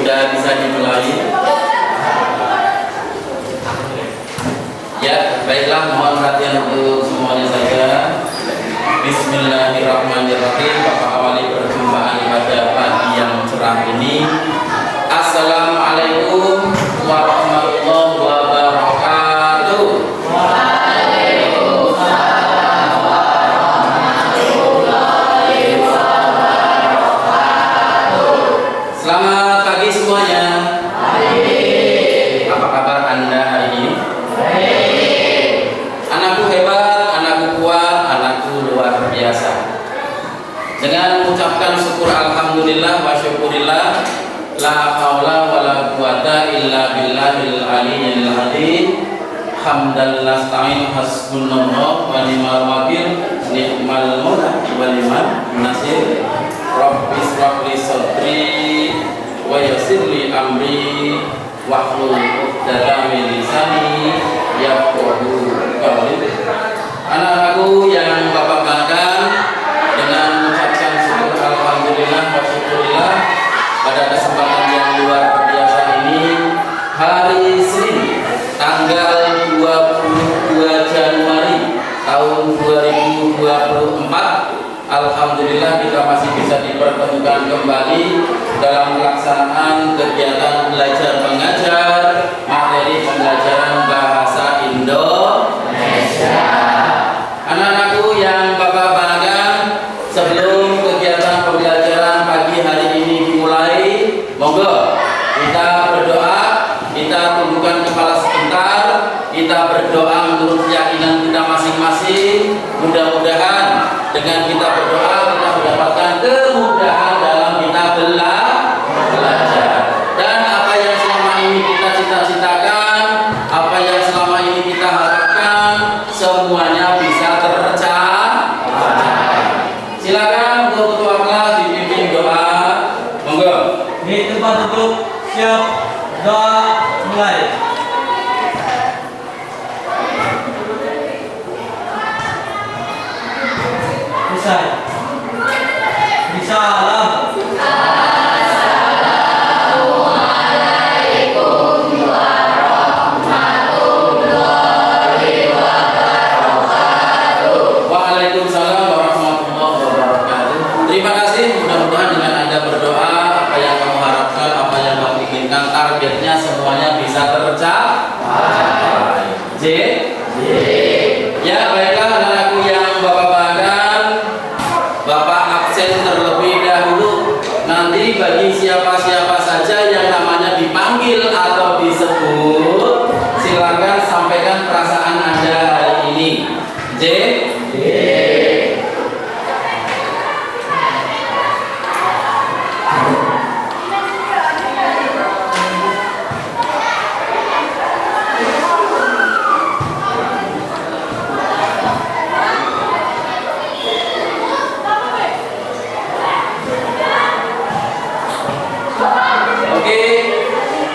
Sudah bisa dimulai. Ya, baiklah, mohon perhatian untuk semuanya saja. Bismillahirrahmanirrahim. Bapak awali perjumpaan pada pagi yang cerah ini. Assalamualaikum warahmatullahi wabarakatuh. Waalaikumsalam warahmatullahi wabarakatuh. Selamat pagi semuanya. Baik. Apa kabar Anda hari ini? Baik. Anakku hebat, anakku kuat, anakku luar biasa. Dengan mengucapkan syukur alhamdulillah wa syukurillah, la haula wa la quwata illa billahil aliyyil azim. Hamdan nasta'in hasbunallah wa ni'mal wakil, ni'mal maula wa ni'mal nasir. Rabbi shrah li sadri wa yassir li amri wahlul 'uqdatam min lisani yafqahu qawli. Anak-anakku yang Bapak banggakan, dengan mengucapkan syukur alhamdulillah wa syukurillah pada kesempatan yang luar biasa ini, hari Senin tanggal 22 Januari tahun 2024, alhamdulillah kita masih bisa dipertemukan kembali dalam pelaksanaan kegiatan belajar mengajar materi pembelajaran bahasa Indonesia. Anak-anakku yang Bapak banggakan, sebelum kegiatan pembelajaran pagi hari ini dimulai, monggo kita berdoa, kita tundukkan kepala sebentar, kita berdoa menurut keyakinan kita masing-masing. Mudah-mudahan dengan kita berdoa kita mendapatkan kemudahan dalam kita belajar, dan apa yang selama ini kita cita-citakan, apa yang selama ini kita harapkan, semuanya bisa tercapai. Silakan untuk ketua kelas dipimpin doa. Monggo. Di tempat duduk, siap, doa mulai. Salam. Assalamualaikum warahmatullahi wabarakatuh. Waalaikumsalam warahmatullahi wabarakatuh. Terima kasih. Mudah-mudahan dengan Anda berdoa, apa yang kamu harapkan, apa yang kamu inginkan, targetnya semuanya bisa tercapai. J. Ya, baiklah anak-anakku yang Bapak banggakan, Bapak absen terlebih dahulu. Nanti bagi siapa-siapa saja yang namanya dipanggil atau disebut, silakan sampaikan perasaan Anda hari ini. J.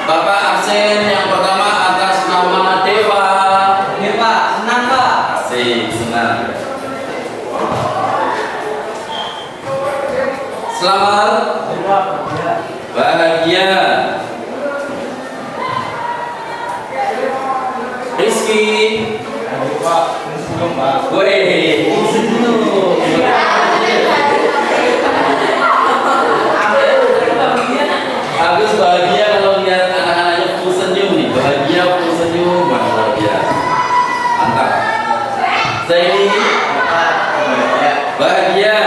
Bapak absen yang pertama atas nama Dewa. Oke Pak, senang Pak. Asik, senang. Selamat bahagia. Rizky. Pak, senyum Pak. Woi, senyum. Agus bahagia kalau lihat anak-anaknya full senyum nih, bahagia full senyum, luar biasa, mantap. Zaini bahagia,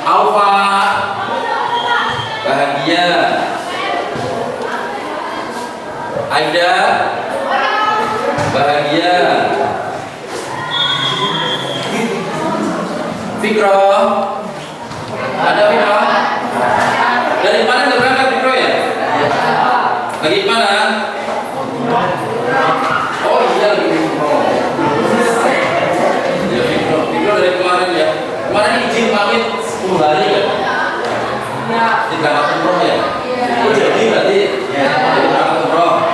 Alfa bahagia, Aida bahagia, Fikro ada Fikro? Dari mana udah berangkat Fikro ya? Lagi mana? Oh iya lagi Fikro. Ya Fikro dari kemarin ya. Kemarin izin pamit 10 hari kan? Iya. Di berangkat umroh ya? Oh jadi berarti? Ya. Di berangkat umroh.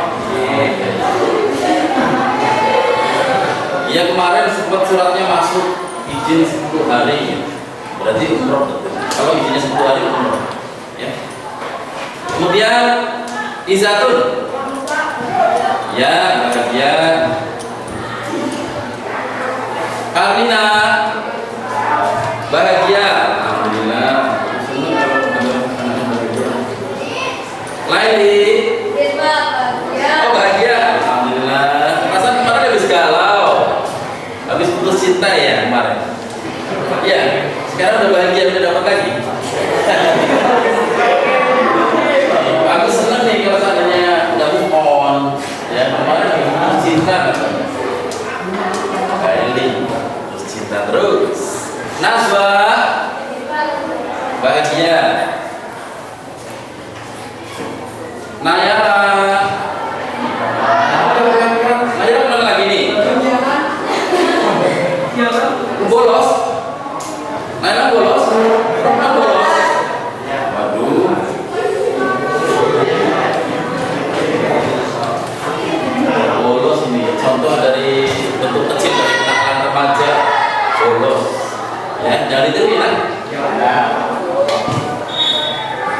Ya kemarin sempat suratnya masuk izin 10 hari. Berarti umroh. Kalau izinnya 10 hari umroh. Kemudian Izatun. Ya, bahagia. Karina. Bahagia. Alhamdulillah. Senang kalau anak bahagia. Laili. Oh bahagia. Alhamdulillah. Perasaan kemarin habis galau. Habis putus cinta ya kemarin. Ya, sekarang udah bahagia, udah dapat lagi. Aku senang nih kalau seandainya udah move on. Ya, kemarin lagi putus cinta katanya. Kaili, putus cinta terus. Naswa, bahagia. Nayara, Nayara kemana lagi nih? Bolos. Nayara bolos. Pernah bolos. Waduh. Bolos ini contoh dari bentuk kecil dari kenakalan remaja. Bolos. Ya, jangan itu ya.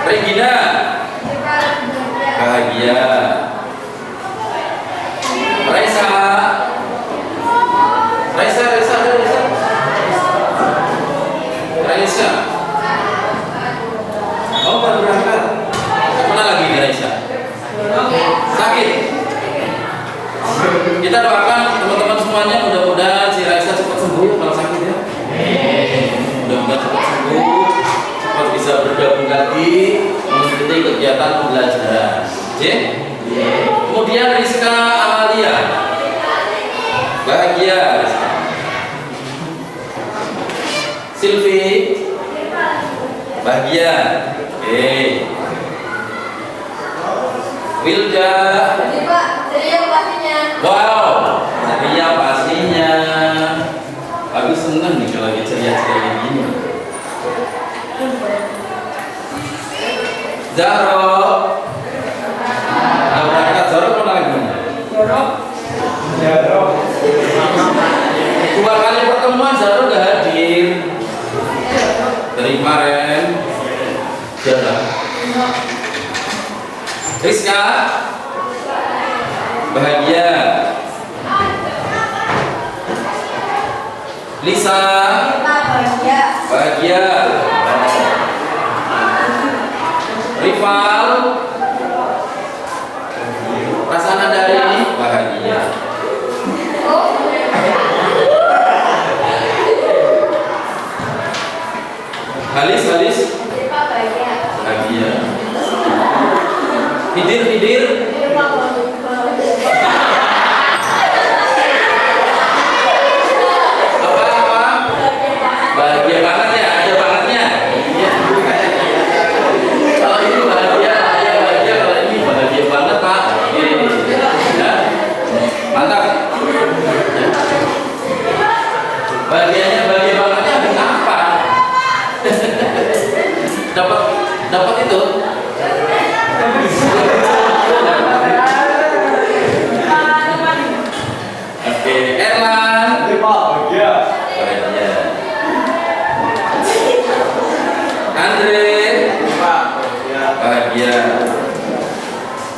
Regina. Bahagia. Raisa. Raisa. Oh, baru berangkat. Kemana lagi nih Raisa? Sakit. Kita doakan teman-teman semuanya, mudah-mudahan si Raisa cepat sembuh ya kalau sakit ya. Mudah-mudahan cepat sembuh, cepat bisa bergabung lagi mengikuti kegiatan pembelajaran. Kemudian Rizka Amalia. Bahagia. Silvi. Bahagia. Oke. Wilda. Wow, ceria pastinya. Aku senang nih kalau lagi ceria-ceria gini. Zahro. Berangkat Zahro kemana lagi? Zahro. 2 kali pertemuan Zahro udah hadir. Dari kemarin. Zahro. Rizka. Bahagia. Lisa. Bahagia. Rival. Perasaan Anda hari ini bahagia. Halis. Bahagia. Hidir. Bahagia banget ya, ada bangetnya. Kalau ini bahagia, kalau ini bahagia banget Pak. Ya. Mantap. Bahagianya bahagia bangetnya kenapa? dapat itu. Oke, Erlan. Bahagia. Andre. Bahagia.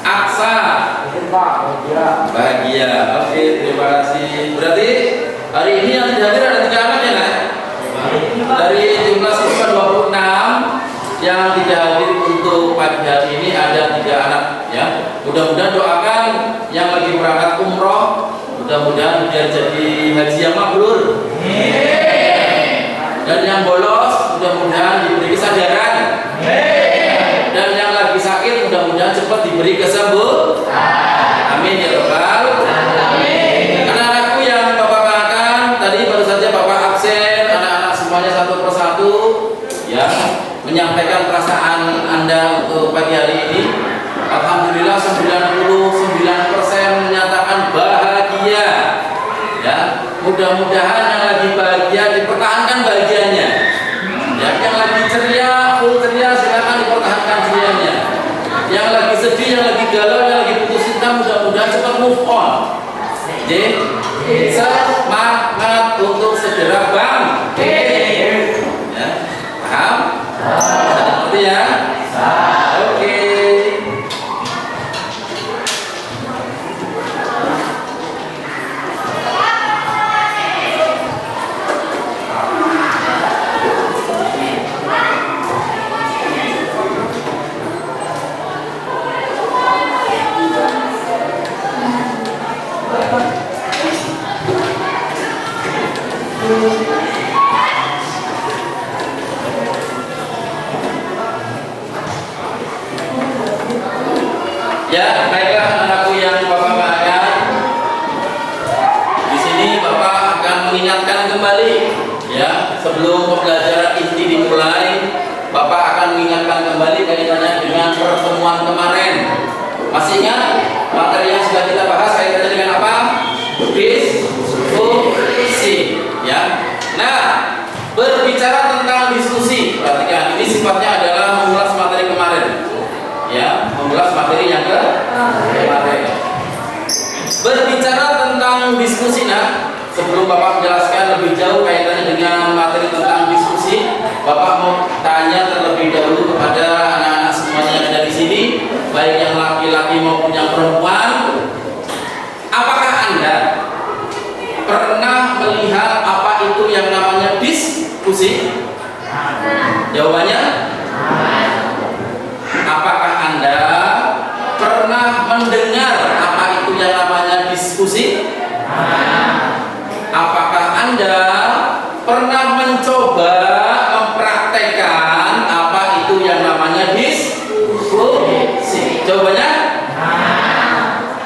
Aksa. Bahagia. Oke, terima kasih. Berarti hari ini yang tidak hadir ada 3 anak ya, Nak? Dari jumlah siswa 26 yang tidak hadir untuk pagi hari ini ada 3 anak ya. Mudah-mudahan doakan yang lagi berangkat umroh, mudah-mudahan biar jadi haji yang mabrur. Dan yang bolos mudah-mudahan diberi kesadaran. Dan yang lagi sakit mudah-mudahan cepat diberi kesembuhan. Amin ya rabbal alamin. Anak-anakku yang Bapak katakan tadi baru saja Bapak absen, anak-anak semuanya satu persatu ya menyampaikan perasaan Anda untuk pagi hari ini. Alhamdulillah 99% menyatakan bahagia. Ya, mudah-mudahan yang lagi bahagia dipertahankan bahagianya. Ya, yang lagi ceria, full ceria silakan dipertahankan cerianya. Yang lagi sedih, yang lagi galau, yang lagi putus cinta mudah-mudahan cepat move on. Jadi semangat untuk segera bangkit. Ya, paham? Ngerti ya? Oke. sebelum pembelajaran inti dimulai, Bapak akan mengingatkan kembali kaitannya dengan pertemuan kemarin. Masih ingat materi yang sudah kita bahas kaitannya dengan apa? Diskusi, ya. Nah, berbicara tentang diskusi, perhatikan, ini sifatnya adalah mengulas materi kemarin, ya, mengulas materi yang kemarin. Berbicara tentang diskusi, nah, sebelum Bapak menjelaskan lebih jauh kaitannya dengan materi tentang diskusi, Bapak mau tanya terlebih dahulu kepada anak-anak semuanya yang ada di sini, baik yang laki-laki maupun yang perempuan. Apakah Anda pernah melihat apa itu yang namanya diskusi? Jawabannya? Apakah Anda pernah mendengar apa itu yang namanya diskusi? Apakah Anda pernah mencoba mempraktekkan apa itu yang namanya diskusi? Jawabannya?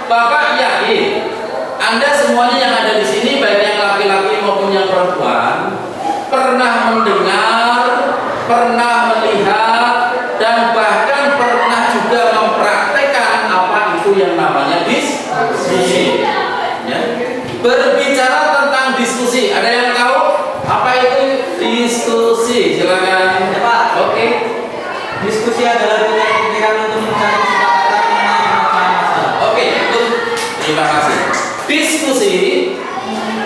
Bapak yakin Anda semuanya yang ada di sini, baik yang laki-laki maupun yang perempuan, pernah mendengar, pernah melihat, dan bahkan pernah juga mempraktekkan apa itu yang namanya diskusi. Ya. Berbicara tentang diskusi, ada yang tahu apa itu diskusi? Silakan. Pak. Oke. Diskusi adalah pemikiran untuk mencari kesepakatan mengenai pemecahan masalah. Oke, betul. Terima kasih. Diskusi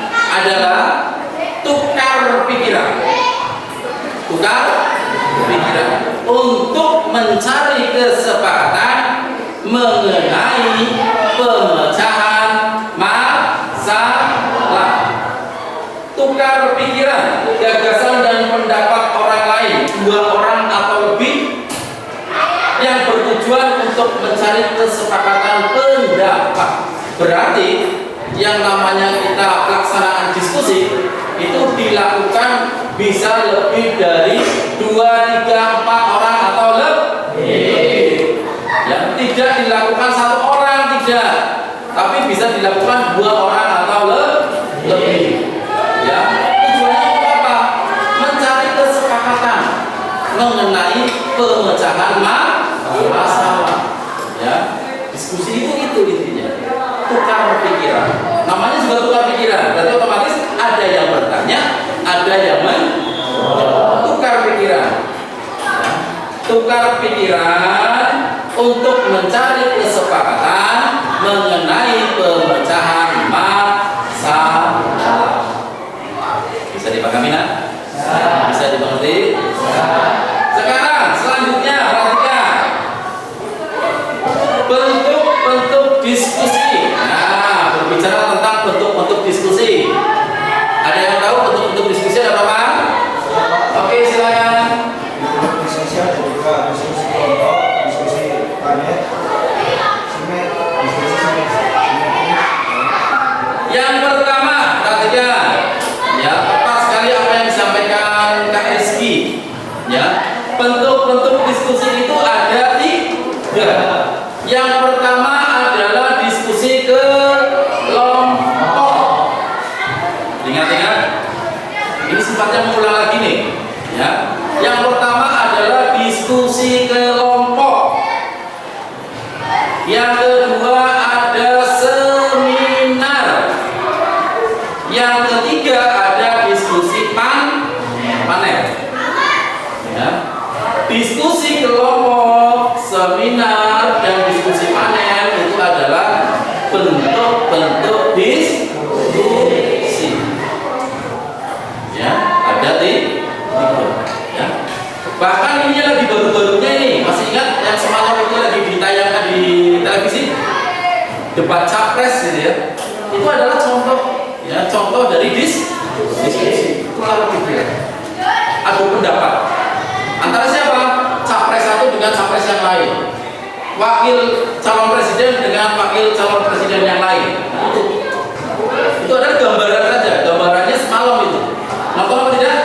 adalah tukar pikiran. Tukar pikiran untuk mencari kesepakatan mengenai pemecahan masalah. Tukar pikiran, gagasan dan pendapat orang lain, dua orang atau lebih, yang bertujuan untuk mencari kesepakatan pendapat. Berarti yang namanya kita pelaksanaan diskusi itu dilakukan bisa lebih dari 2, 3, 4 orang atau lebih. Ya, tidak dilakukan 1 orang, tidak, tapi bisa dilakukan 2 orang atau lebih. Ya, tujuannya untuk apa? Mencari kesepakatan mengenai pemecahan masalah. Ya, diskusi itu intinya tukar pikiran. Namanya juga tukar pikiran, berarti otomatis ada yang bertanya, ada yang tukar pikiran. Ya, tukar pikiran untuk mencari kesepakatan mengenai pemecahan masalah. Bisa dipahami, nak? Bisa dimengerti? Sekarang selanjutnya perhatikan bentuk-bentuk diskusi. Nah, berbicara tentang bentuk-bentuk diskusi, ada yang tahu bentuk-bentuk diskusi ada berapa? Oke, silakan. Diskusi ada juga, diskusi kelompok, diskusi planet, simet, diskusi simetrik. Yang pertama, perhatikan, ya, tepat sekali apa yang disampaikan Kak Rizky. Ya, bentuk-bentuk diskusi itu ada 3. Yang pertama adalah diskusi kelompok. Ingat-ingat, ini sifatnya mengulang lagi nih. Ya, yang pertama adalah diskusi kelompok. Yang kedua ada seminar. Yang ketiga ada diskusi panel. Ya. Diskusi kelompok, seminar, dan diskusi panel itu adalah bentuk-bentuk diskusi. Ya, ada di ya. Bahkan ini lagi baru-barunya ini, masih ingat yang semalam itu lagi ditayangkan di televisi, debat capres gitu ya. Itu adalah contoh, ya, contoh dari diskusi. Tukar pikiran, adu pendapat antara siapa? Capres satu dengan capres yang lain, wakil calon presiden dengan wakil calon presiden yang lain. Itu adalah gambaran saja, gambarannya semalam itu. Nonton apa tidak?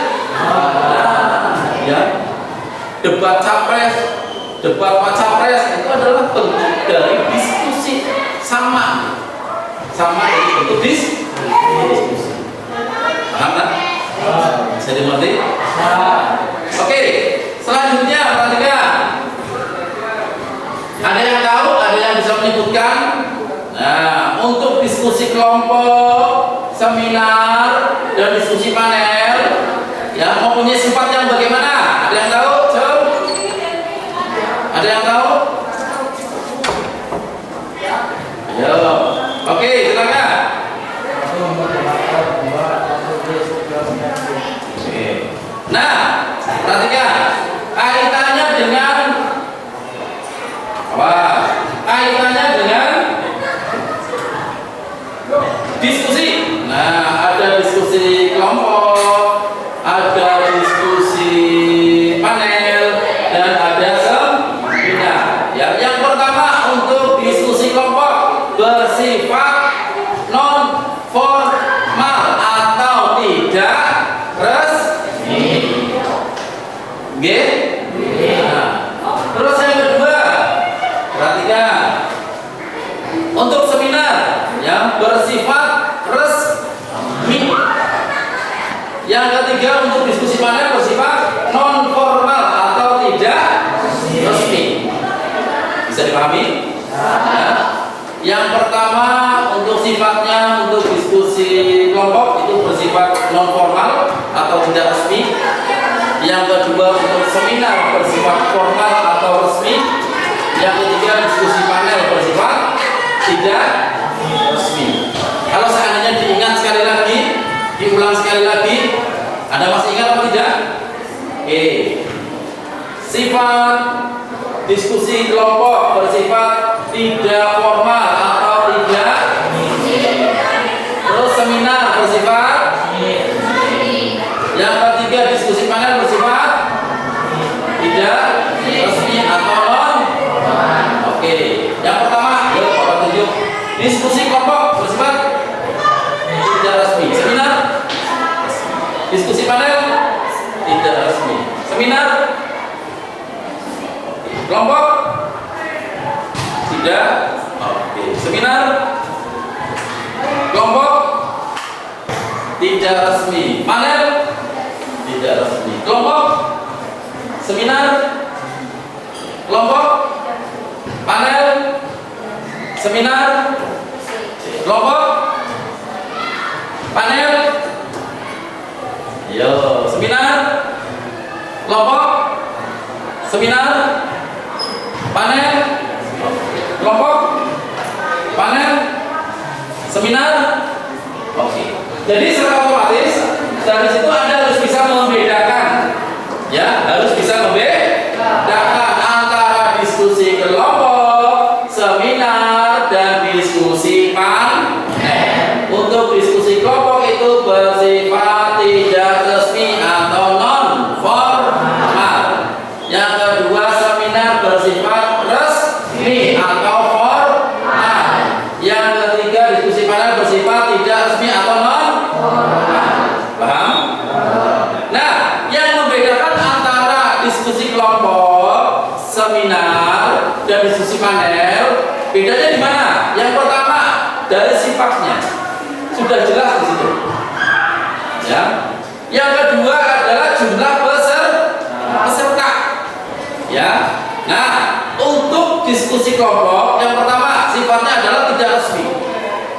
Ya, debat capres, debat pak capres itu adalah bentuk dari diskusi, sama dari bentuk diskusi. Paham kan? Bisa Bisa dimengerti? Oke, selanjutnya perhatikan. Ada yang tahu, ada yang bisa menyebutkan. Nah, untuk diskusi kelompok, seminar, dan diskusi panel, yang mempunyai sifat yang bagaimana? Ada yang tahu? Coba. Ada yang tahu? Ayo. Oke, silakan. Nah, perhatikan kaitannya dengan apa? Kaitannya dengan diskusi. Nah, ada diskusi kelompok, ada diskusi panel, dan ada seminar. Ya, yang pertama untuk diskusi kelompok bersifat non formal atau tidak resmi. Nah, terus yang kedua, perhatikan untuk seminar yang bersifat resmi. Yang ketiga untuk diskusi panel bersifat non formal atau tidak resmi. Bisa dipahami? Ya. Yang pertama untuk sifatnya untuk diskusi kelompok itu bersifat non formal atau tidak resmi. Yang kedua untuk seminar bersifat formal atau resmi. Yang ketiga diskusi panel bersifat tidak resmi. Kalau seandainya diingat sekali lagi, diulang sekali lagi, ada masih ingat atau tidak? Oke. Sifat diskusi kelompok bersifat tidak formal atau tidak. Terus seminar bersifat. Yang ketiga diskusi panel bersifat tidak resmi atau non. Oke. Yang pertama, yuk Bapak tunjuk. Diskusi kelompok bersifat tidak resmi. Seminar. Diskusi panel tidak resmi. Seminar. Kelompok tidak. Oke. Seminar. Kelompok tidak resmi. Panel tidak resmi. Kelompok, seminar, kelompok, panel, seminar, kelompok, panel. Yo, seminar, kelompok, seminar, panel, kelompok, panel, seminar. Oke. Jadi secara otomatis dari situ Anda harus bisa membedakan, ya, harus bisa membedakan antara diskusi kelompok, seminar, dan diskusi panel. Untuk diskusi kelompok itu bersifat tidak resmi atau non formal. Yang kedua seminar bersifat resmi atau formal. Yang ketiga diskusi panel bersifat tidak resmi atau non. Paham? Nah, yang membedakan antara diskusi kelompok, seminar, dan diskusi panel, bedanya di mana? Yang pertama dari sifatnya sudah jelas di situ. Ya. Yang kedua adalah jumlah peserta. Ya. Nah, untuk diskusi kelompok, yang pertama sifatnya adalah tidak resmi.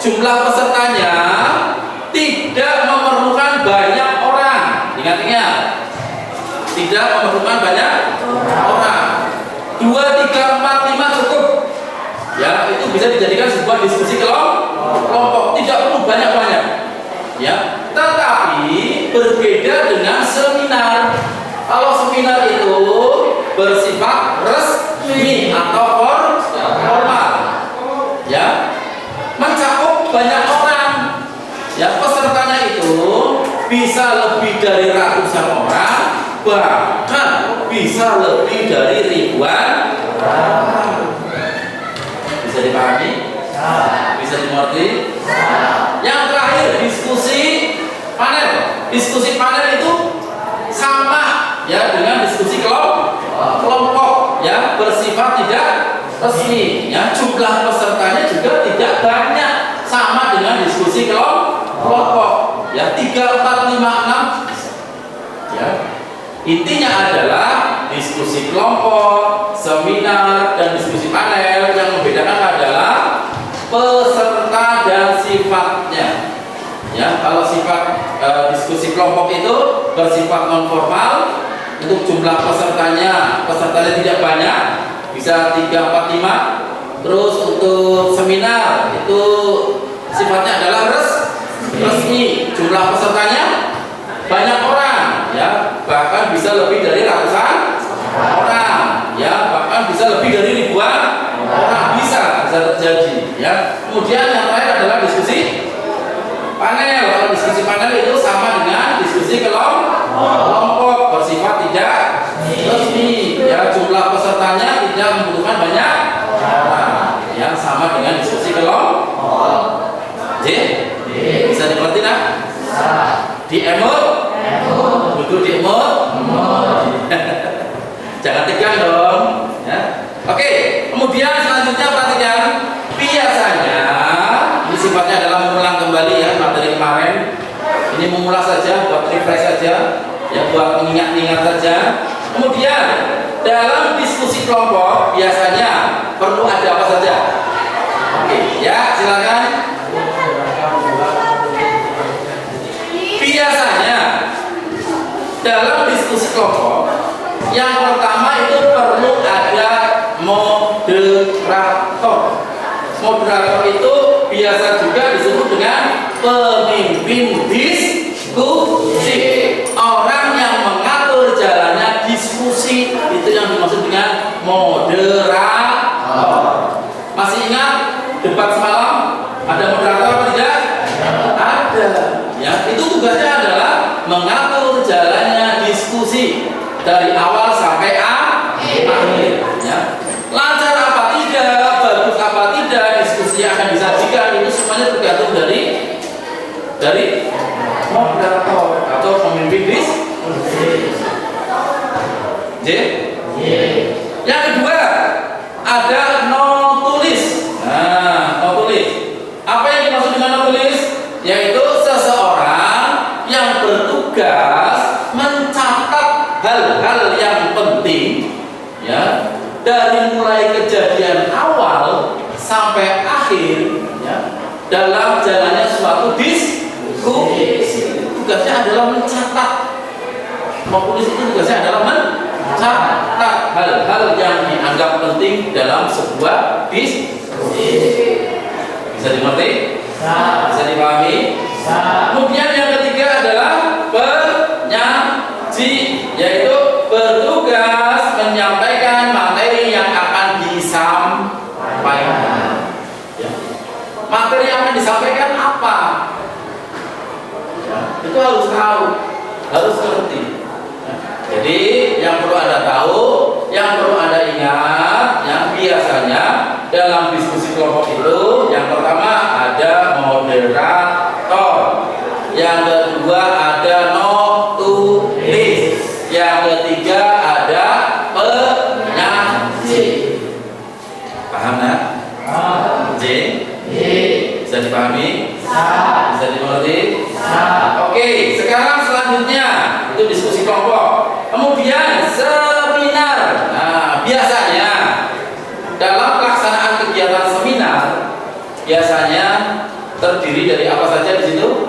Jumlah pesertanya tidak memerlukan banyak orang. Ingat-ingat, tidak memerlukan banyak orang. 2, 3, 4, 5 cukup. Ya, itu bisa dijadikan sebuah diskusi kelompok. Tidak perlu banyak-banyak. Ya, tetapi berbeda dengan seminar. Kalau seminar itu bersifat resmi atau formal. Ya, mencakup banyak orang. Ya, pesertanya itu bisa lebih dari ratusan orang, bahkan bisa lebih dari ribuan orang. Bisa dipahami? Bisa dimengerti? Yang terakhir diskusi panel. Diskusi panel itu sama ya dengan diskusi kelompok ya, bersifat tidak resmi ya, jumlah pesertanya juga tidak banyak, sama dengan diskusi kelompok ya, 3, 4, 5, 6 Intinya adalah diskusi kelompok, seminar, dan diskusi panel. Yang membedakan adalah peserta dan sifatnya. Ya, kalau sifat diskusi kelompok itu bersifat non formal, untuk jumlah pesertanya tidak banyak, bisa 3, 4, 5. Terus untuk seminar itu sifatnya adalah resmi, jumlah pesertanya banyak orang, ya, bahkan bisa lebih dari ratusan orang, ya, bahkan bisa lebih dari ribuan orang, bisa terjadi, ya. Kemudian yang terakhir adalah diskusi panel. Kalau diskusi panel itu sama dengan diskusi kelompok, bersifat tidak resmi, ya, jumlah pesertanya tidak membutuhkan banyak orang, ya, sama dengan diskusi kelompok. Bisa dimengerti nak? Diemut, duduk diemut, jangan tegang dong, ya. Oke, kemudian selanjutnya perhatikan, biasanya ini sifatnya adalah mengulang kembali, ya, materi kemarin. Ini mengulas saja, buat refresh saja, ya, buat mengingat-ingat saja. Kemudian dalam diskusi kelompok biasanya perlu ada apa saja? Oke, ya, silakan. Biasanya dalam diskusi kelompok yang pertama itu perlu ada moderator. Moderator itu biasa juga disebut dengan pemimpin diskusi, orang yang mengatur jalannya diskusi, itu yang dimaksud dengan moderator. Masih ingat debat semalam ada moderator atau tidak? Ada, ya. Itu tugasnya adalah mengatur jalannya diskusi dari awal sampai akhir, ya. Lancar apa tidak, bagus apa tidak, diskusi yang akan disajikan, itu semuanya tergantung dari moderator atau pemimpin diskusi. Yang kedua ada no tulis. Nah, no tulis. Apa yang dimaksud dengan no tulis? Yaitu seseorang yang bertugas mencatat hal-hal yang penting, ya, dari mulai kejadian awal sampai akhir, ya, dalam jalannya suatu diskusi. Tugasnya adalah mencatat. Menulis itu tugasnya adalah mencatat hal-hal yang dianggap penting dalam sebuah diskusi. Bisa dimengerti? Bisa dipahami? Kemudian yang ketiga adalah penyaji, yaitu bertugas menyampaikan materi yang akan disampaikan. Ya. Materi yang akan disampaikan apa? Ya, itu harus tahu, harus ngerti. Ya. Jadi yang perlu Anda tahu, yang perlu Anda ingat, yang biasanya dalam diskusi kelompok itu yang pertama ada moderator, yang kedua ada no tulis, yang ketiga ada penyaji. Paham ya? Bisa dipahami? Bisa dimengerti? Oke, sekarang selanjutnya itu diskusi kelompok. Kemudian seminar. Nah, biasanya dalam pelaksanaan kegiatan seminar biasanya terdiri dari apa saja di situ?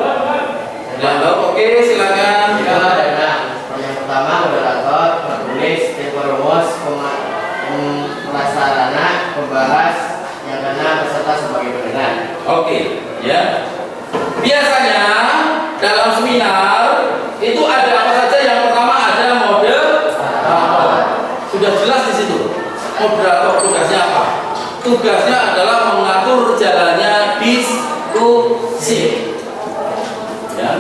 Yang tahu? Oke, silakan. Yang pertama moderator, penulis, tim perumus, prasarana, pembahas, yang kena peserta sebagai pendengar. Oke, ya. Biasanya dalam seminar itu ada apa saja? Yang pertama ada moderator. Sudah jelas di situ. Moderator tugasnya apa? Tugasnya adalah mengatur jalannya diskusi. Ya.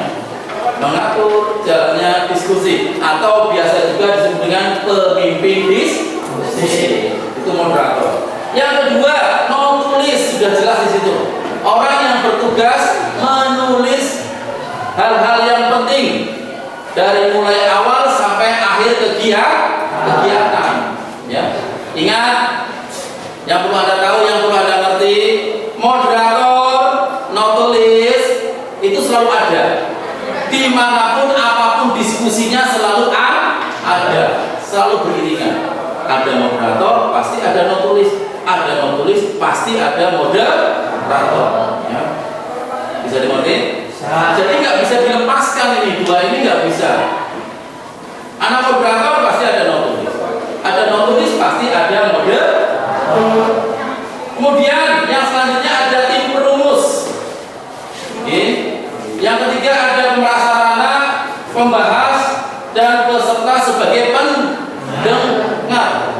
Mengatur jalannya diskusi atau biasa juga disebut dengan pemimpin diskusi. Itu moderator. Yang kedua, no tulis, sudah jelas di situ. Orang yang bertugas menulis hal-hal yang penting dari mulai awal sampai akhir kegiatan. Ya. Ingat, yang perlu Anda tahu, yang perlu Anda ngerti, moderator, no tulis itu selalu ada. Dimanapun apapun diskusinya selalu ada. selalu beriringan. Ada moderator, pasti ada notulis. Ada notulis, pasti ada moderator. Ya. Bisa dimengerti? Jadi nggak bisa dilepaskan ini, dua ini nggak bisa. Anak moderator pasti ada notulis. Ada notulis pasti ada moderator. Kemudian yang selanjutnya ada tim perumus. Oke. Yang ketiga ada prasarana, pembahas, dan peserta sebagai pendengar.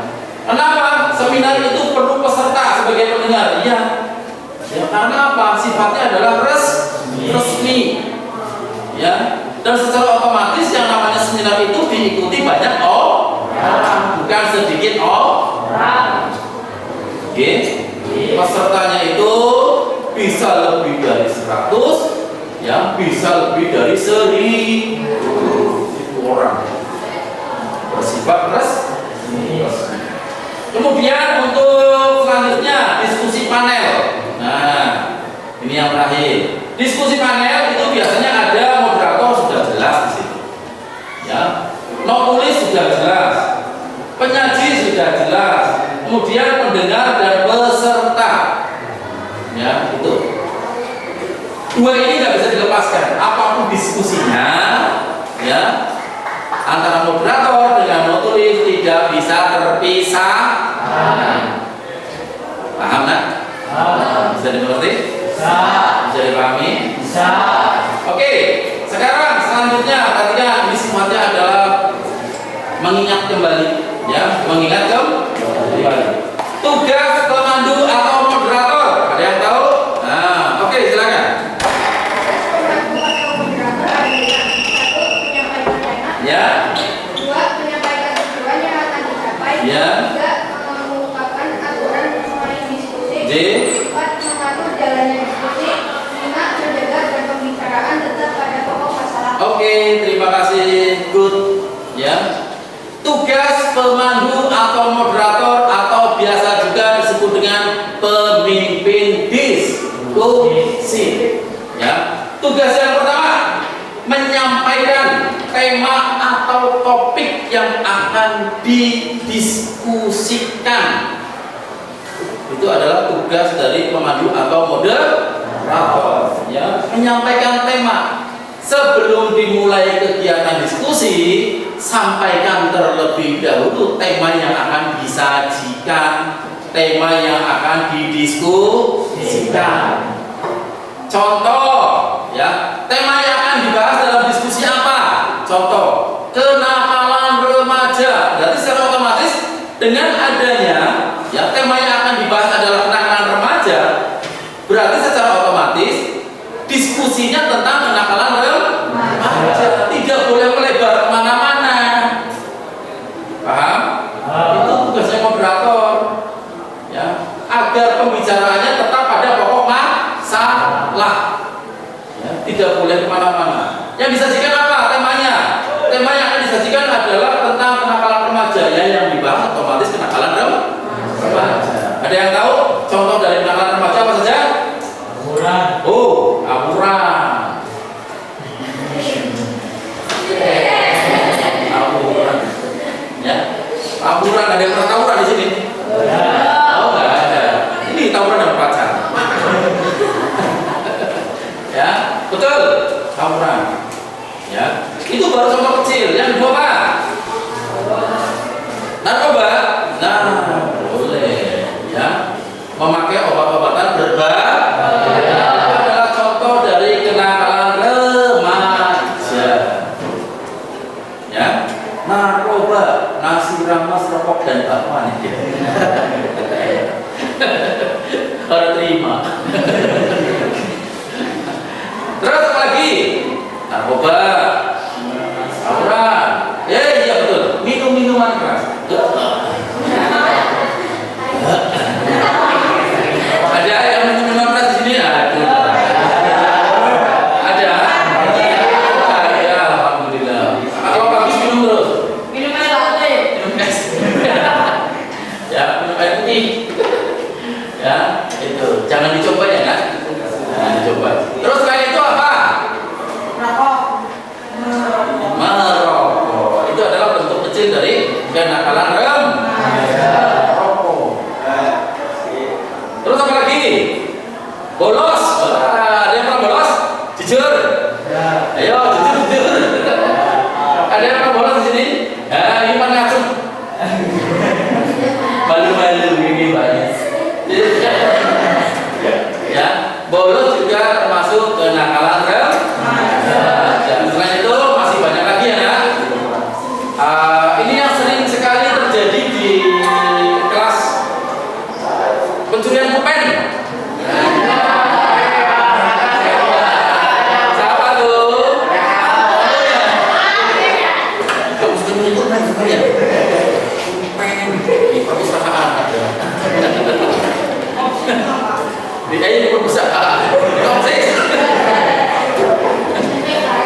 Kenapa seminar itu perlu peserta sebagai pendengar? Ya, karena apa? Sifatnya adalah resmi. Ya, dan secara otomatis yang namanya seminar itu diikuti banyak orang, bukan sedikit orang. Oke. Pesertanya itu bisa lebih dari 100, ya, bisa lebih dari 1000 orang. Bersifat resmi. Kemudian untuk selanjutnya diskusi panel. Nah, ini yang terakhir. Diskusi panel itu biasanya ada moderator sudah jelas di situ. Ya, notulis sudah jelas, penyaji sudah jelas, kemudian pendengar dan peserta. Ya, itu. Dua ini nggak bisa dilepaskan. Apapun diskusinya, ya, antara moderator dengan notulis tidak bisa terpisah. Paham kan? Bisa dimengerti? Bisa dipahami? Bisa. Oke, sekarang selanjutnya perhatikan, ini sifatnya adalah mengingat kembali, ya, mengingat kembali. Tugas pemandu atau moderator, ada yang tahu? Nah, oke, silakan. Ya. Kedua, menyampaikan tujuan yang akan dicapai. Ya. Tiga, mengungkapkan aturan mulai diskusi. J. Empat, mengatur jalannya diskusi. Lima, menjaga dan pembicaraan tetap pada pokok masalah. Oke, terima kasih. Good. Ya. Tugas pemandu atau moderator atau biasa juga disebut dengan pemimpin diskusi. Ya. Tugas yang pertama, menyampaikan tema atau topik yang akan didiskusikan. Itu adalah tugas dari pemandu atau moderator, ya, menyampaikan tema. Sebelum dimulai kegiatan diskusi, sampaikan terlebih dahulu tema yang akan disajikan, tema yang akan didiskusikan. Contoh, ya, tema yang akan dibahas dalam diskusi apa? Contoh, kenakalan remaja. Berarti secara otomatis dengan adanya, ya, tema yang akan dibahas adalah kenakalan remaja, berarti secara otomatis diskusinya tentang kenakalan remaja. Tidak boleh melebar kemana-mana. Paham? Itu tugasnya moderator, ya, agar pembicaraannya tetap pada pokok masalah. Ya, tidak boleh kemana-mana. Yang disajikan apa temanya? Tema yang akan disajikan adalah tentang kenakalan remaja, ya, yang dibahas otomatis kenakalan remaja. Ada yang tahu contoh dari kenakalan remaja apa saja? Aburan. Oh, aburan. Aburan. Ya. Aburan, ada yang pernah tawuran di sini? Oh, enggak ada. Ini tawuran dengan pacar. Ya, betul. Tawuran. Ya. Itu baru contoh kecil. Yang kedua apa? Narkoba. Nah, boleh. Ya. Memakai obat-obatan berbahaya. Itu adalah contoh dari kenakalan remaja. Ya. Narkoba, nasi rames, rokok dan bakwan. Harus terima. Terus apa lagi? Narkoba, tawuran. Iya betul. Minum-minuman keras. Ada yang minum-minuman keras di sini? Aduh. Ada. Ya, alhamdulillah. Kalau bagus minum terus. Minum air latte. Minum es. Ya, minum air putih. Ya, itu. Jangan dicoba ya, kan? Jangan dicoba. Terus selain itu apa? Rokok. kenakalan Terus apa lagi? Bolos. Ada yang pernah bolos? Jujur. Ayo, jujur. Ada yang pernah bolos di sini? Ini mana ngacung? Malu-malu ini banyak. Ya, bolos juga termasuk kenakalan dan selain itu masih banyak lagi ya. Ini yang sering sekali terjadi di kelas pencurian pulpen. Siapa tuh? Kamu sudah menyebut kan ya? Pulpen di perpustakaan ada. Di perpustakaan. Kopsis.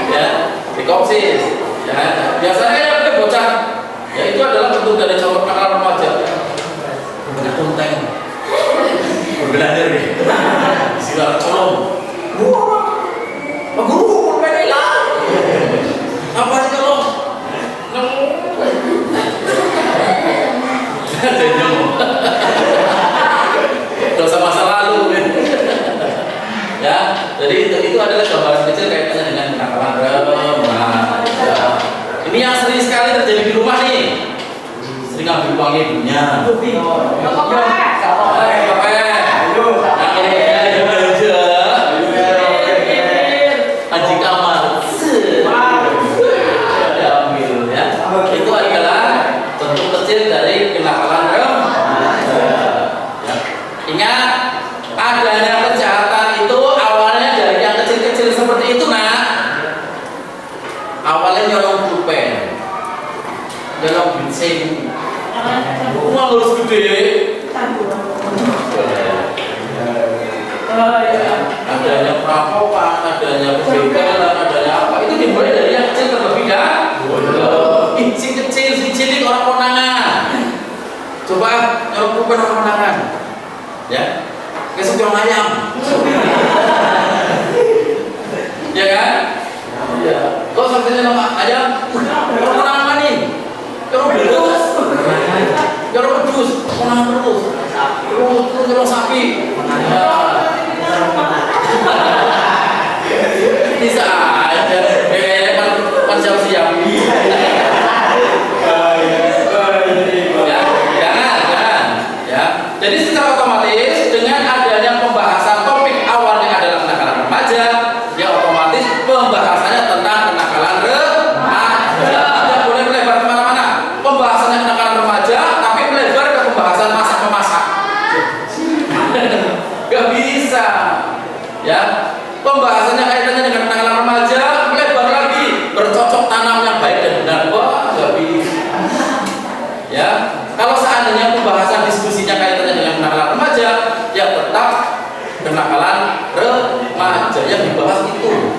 Ya, di kopsis. Ya, biasanya yang bocah, ya itu adalah bentuk dari contoh kenakalan remaja. Punya konteng. Berbelajar nih, silakan colong. Pak Guru, pulpen hilang. Apa sih colong? Dosa masa lalu. Ya, jadi itu adalah gambaran kecil kaitannya dengan kenakalan remaja. Ini yang sering sekali terjadi di rumah nih. Sering ambil uang ibunya. Haji kamar diambil ya. Itu adalah bentuk kecil dari kenakalan remaja. Ya. Ingat, adanya kejahatan itu awalnya dari yang kecil-kecil seperti itu nak. Awalnya nyolong pulpen, nyolong bensin. Uang harus gede. Adanya perampokan, adanya kebegalan, adanya apa, itu dimulai dari yang kecil terlebih dahulu. Si kecil, si cilik orang konangan. Coba nyolong pulpen orang konangan, ya, kayak jual ayam, ya kan? Ya. Kok sampai nama ayam? Orang konangan nih, orang bedus, orang bedus, konangan bedus, orang sapi. Bisa aja, kan siap-siap. Ya, jangan. Ya. Jadi secara otomatis dengan adanya pembahasan topik awalnya adalah kenakalan remaja, ya otomatis pembahasannya tentang kenakalan remaja. Tidak boleh melebar kemana-mana. Pembahasannya kenakalan remaja, tapi melebar ke pembahasan masak-memasak. Gak bisa. Ya, pembahasannya kaitannya dengan kenakalan remaja, melebar lagi, bercocok tanam yang baik dan benar. Wah, gak bisa. Ya, kalau seandainya pembahasan diskusinya kaitannya dengan kenakalan remaja, ya tetap kenakalan remaja yang dibahas itu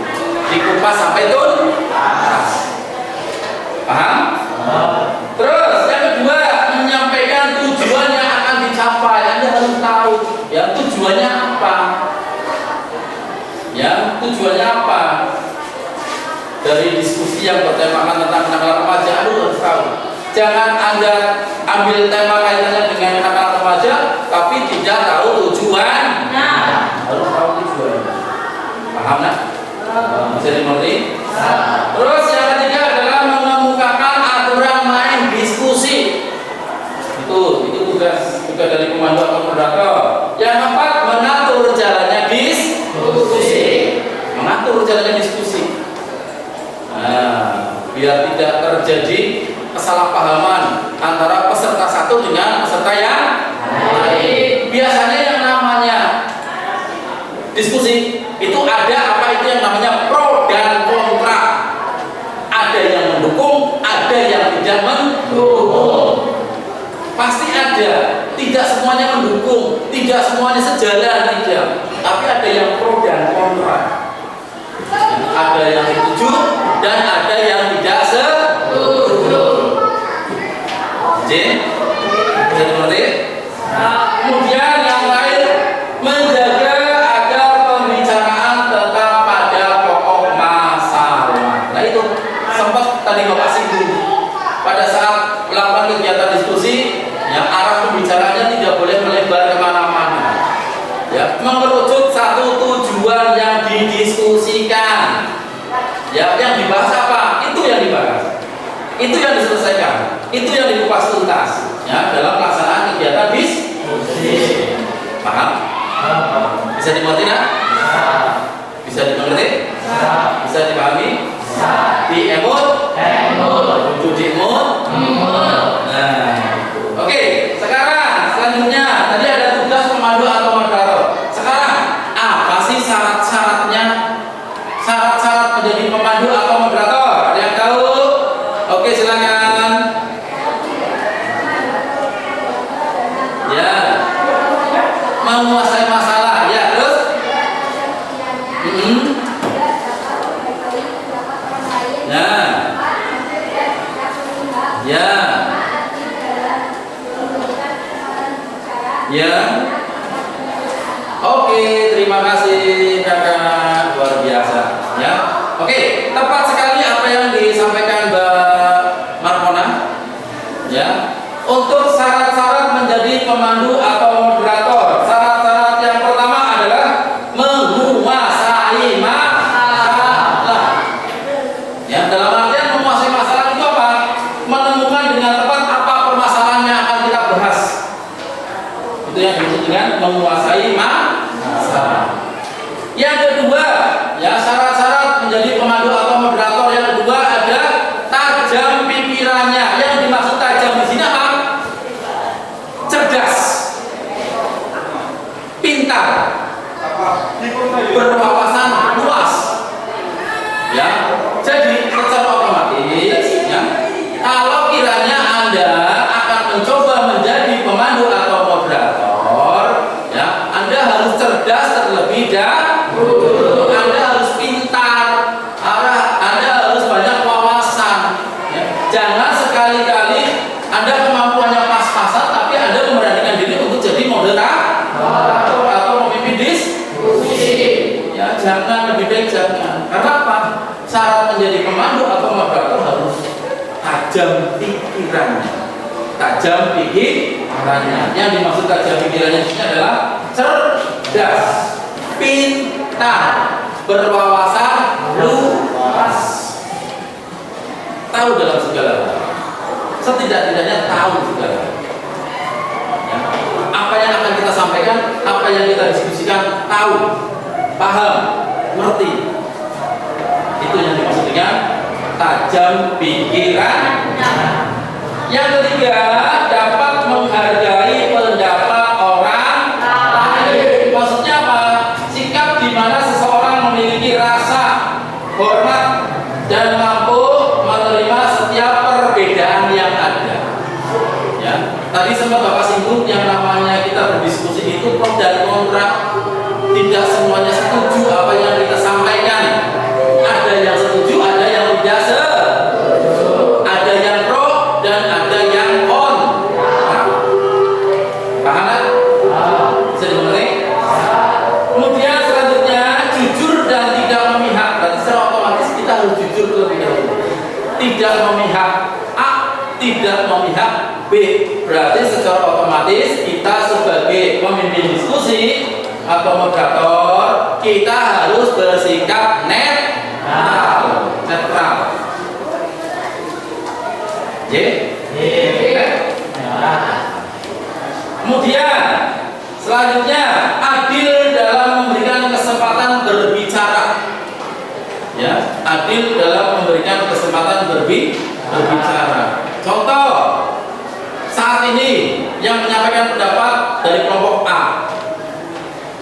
dikupas sampai tuntas. Paham? Terus yang kedua, menyampaikan tujuan yang akan dicapai. Anda harus tahu ya tujuannya apa. Ya, tujuannya apa? Dari diskusi yang bertemakan tentang kenakalan remaja, Anda harus tahu. Jangan Anda ambil tema kaitannya dengan kenakalan remaja, tapi tidak tahu tujuan. Harus tahu tujuan. Paham nak? Bisa dimengerti? Terus yang ketiga adalah mengemukakan aturan main diskusi. Itu tugas dari komando atau moderator. Yang keempat, mengatur jalannya diskusi. Mengatur jalannya diskusi. Nah, biar tidak terjadi kesalahpahaman antara peserta satu dengan peserta yang lain. Biasanya yang namanya diskusi itu ada apa itu yang namanya pro dan kontra. Ada yang mendukung, ada yang tidak mendukung. Pasti ada, tidak semuanya mendukung, tidak semuanya sejalan, tidak. Tapi ada yang pro dan kontra. Ada yang setuju dan ada yang tidak setuju. Jadi, bisa dimengerti? Kemudian yang lain, menjaga agar pembicaraan tetap pada pokok masalah. Nah itu sempat tadi Bapak singgung pada saat melakukan kegiatan diskusi, ya arah pembicaranya tidak boleh melebar kemana-mana. Ya, mengerucut satu tujuan yang didiskusikan. Ya, yang dibahas apa? Itu yang dibahas. Itu yang diselesaikan. Itu yang dikupas tuntas. Ya, dalam pelaksanaan kegiatan diskusi. Paham? Bisa dimengerti nggak? Bisa dimengerti? Bisa dipahami? Diemut? Untuk diemut? Nah, oke. Sekarang selanjutnya tadi ada tugas pemandu atau moderator. Sekarang apa sih syarat-syaratnya? Syarat-syarat menjadi pemandu atau moderator? Ada yang tahu? Oke, silakan. Ya, menguasai masalah. Ya, terus? Nah, ya, ya. Oke, terima kasih kakak, luar biasa. Ya, oke, tepat sekali apa yang disampaikan Mbak Marmona. Ya, untuk syarat-syarat menjadi pemandu atau moderator, syarat-syarat yang pertama adalah menguasai masalah. Ya, dalam artian menguasai masalah itu apa? Menemukan dengan tepat apa permasalahan yang akan kita bahas. Itu yang disebut dengan menguasai masalah. Yang kedua, ya syarat-syarat menjadi pemandu atau moderator yang kedua ada tajam pikirannya. Yang dimaksud tajam di sini apa? Cerdas, pintar, berwawasan luas. Ya, jadi secara otomatis, ya, kalau kiranya Anda akan mencoba menjadi pemandu atau moderator, ya, Anda harus cerdas terlebih dahulu. Anda harus pintar, Anda harus banyak wawasan. Ya. Jangan sekali-kali Anda kemampuannya pas-pasan, tapi Anda memberanikan diri untuk jadi moderator atau memimpin diskusi. Ya, jangan, lebih baik jangan. Karena apa? Syarat menjadi pemandu atau moderator harus tajam pikirannya. Tajam pikirannya. Yang dimaksud tajam pikirannya ini adalah cerdas, pintar, berwawasan luas. Tahu dalam segala hal. Setidak-tidaknya tahu segala hal. Ya. Apa yang akan kita sampaikan, apa yang kita diskusikan, tahu, paham, ngerti. Itu yang dimaksud dengan tajam pikiran. Yang ketiga, dapat menghargai pendapat orang lain. Maksudnya apa? Sikap di mana seseorang memiliki rasa hormat dan mampu menerima setiap perbedaan yang ada. Ya, tadi sempat Bapak singgung yang namanya kita berdiskusi itu pro dan kontra. Tidak semuanya setuju apa yang kita sampaikan. Ada yang setuju, ada yang tidak setuju. Ada yang pro dan ada yang kontra. Paham kan? Bisa dimengerti? Kemudian selanjutnya jujur dan tidak memihak. Berarti secara otomatis kita harus jujur terlebih dahulu. Tidak memihak A, tidak memihak B. Berarti secara otomatis kita sebagai pemimpin diskusi atau moderator kita harus bersikap netral. Kemudian selanjutnya adil dalam memberikan kesempatan berbicara. Ya, adil dalam memberikan kesempatan berbicara. Contoh, saat ini yang menyampaikan pendapat dari kelompok A,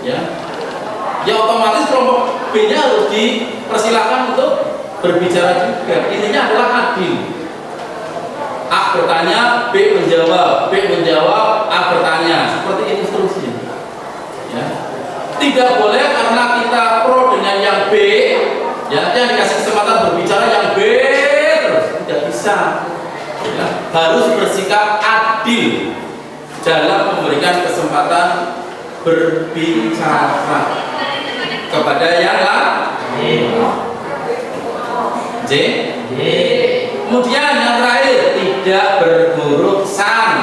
ya otomatis kelompok B-nya harus dipersilakan untuk berbicara juga. Intinya adalah adil. A bertanya, B menjawab, A bertanya, seperti itu seterusnya. Ya. Tidak boleh karena kita pro dengan yang B, ya, yang dikasih kesempatan berbicara yang B terus, tidak bisa. Ya. Harus bersikap adil dalam memberikan kesempatan berbicara kepada yang lain. J. Kemudian yang terakhir, tidak berburuk sangka.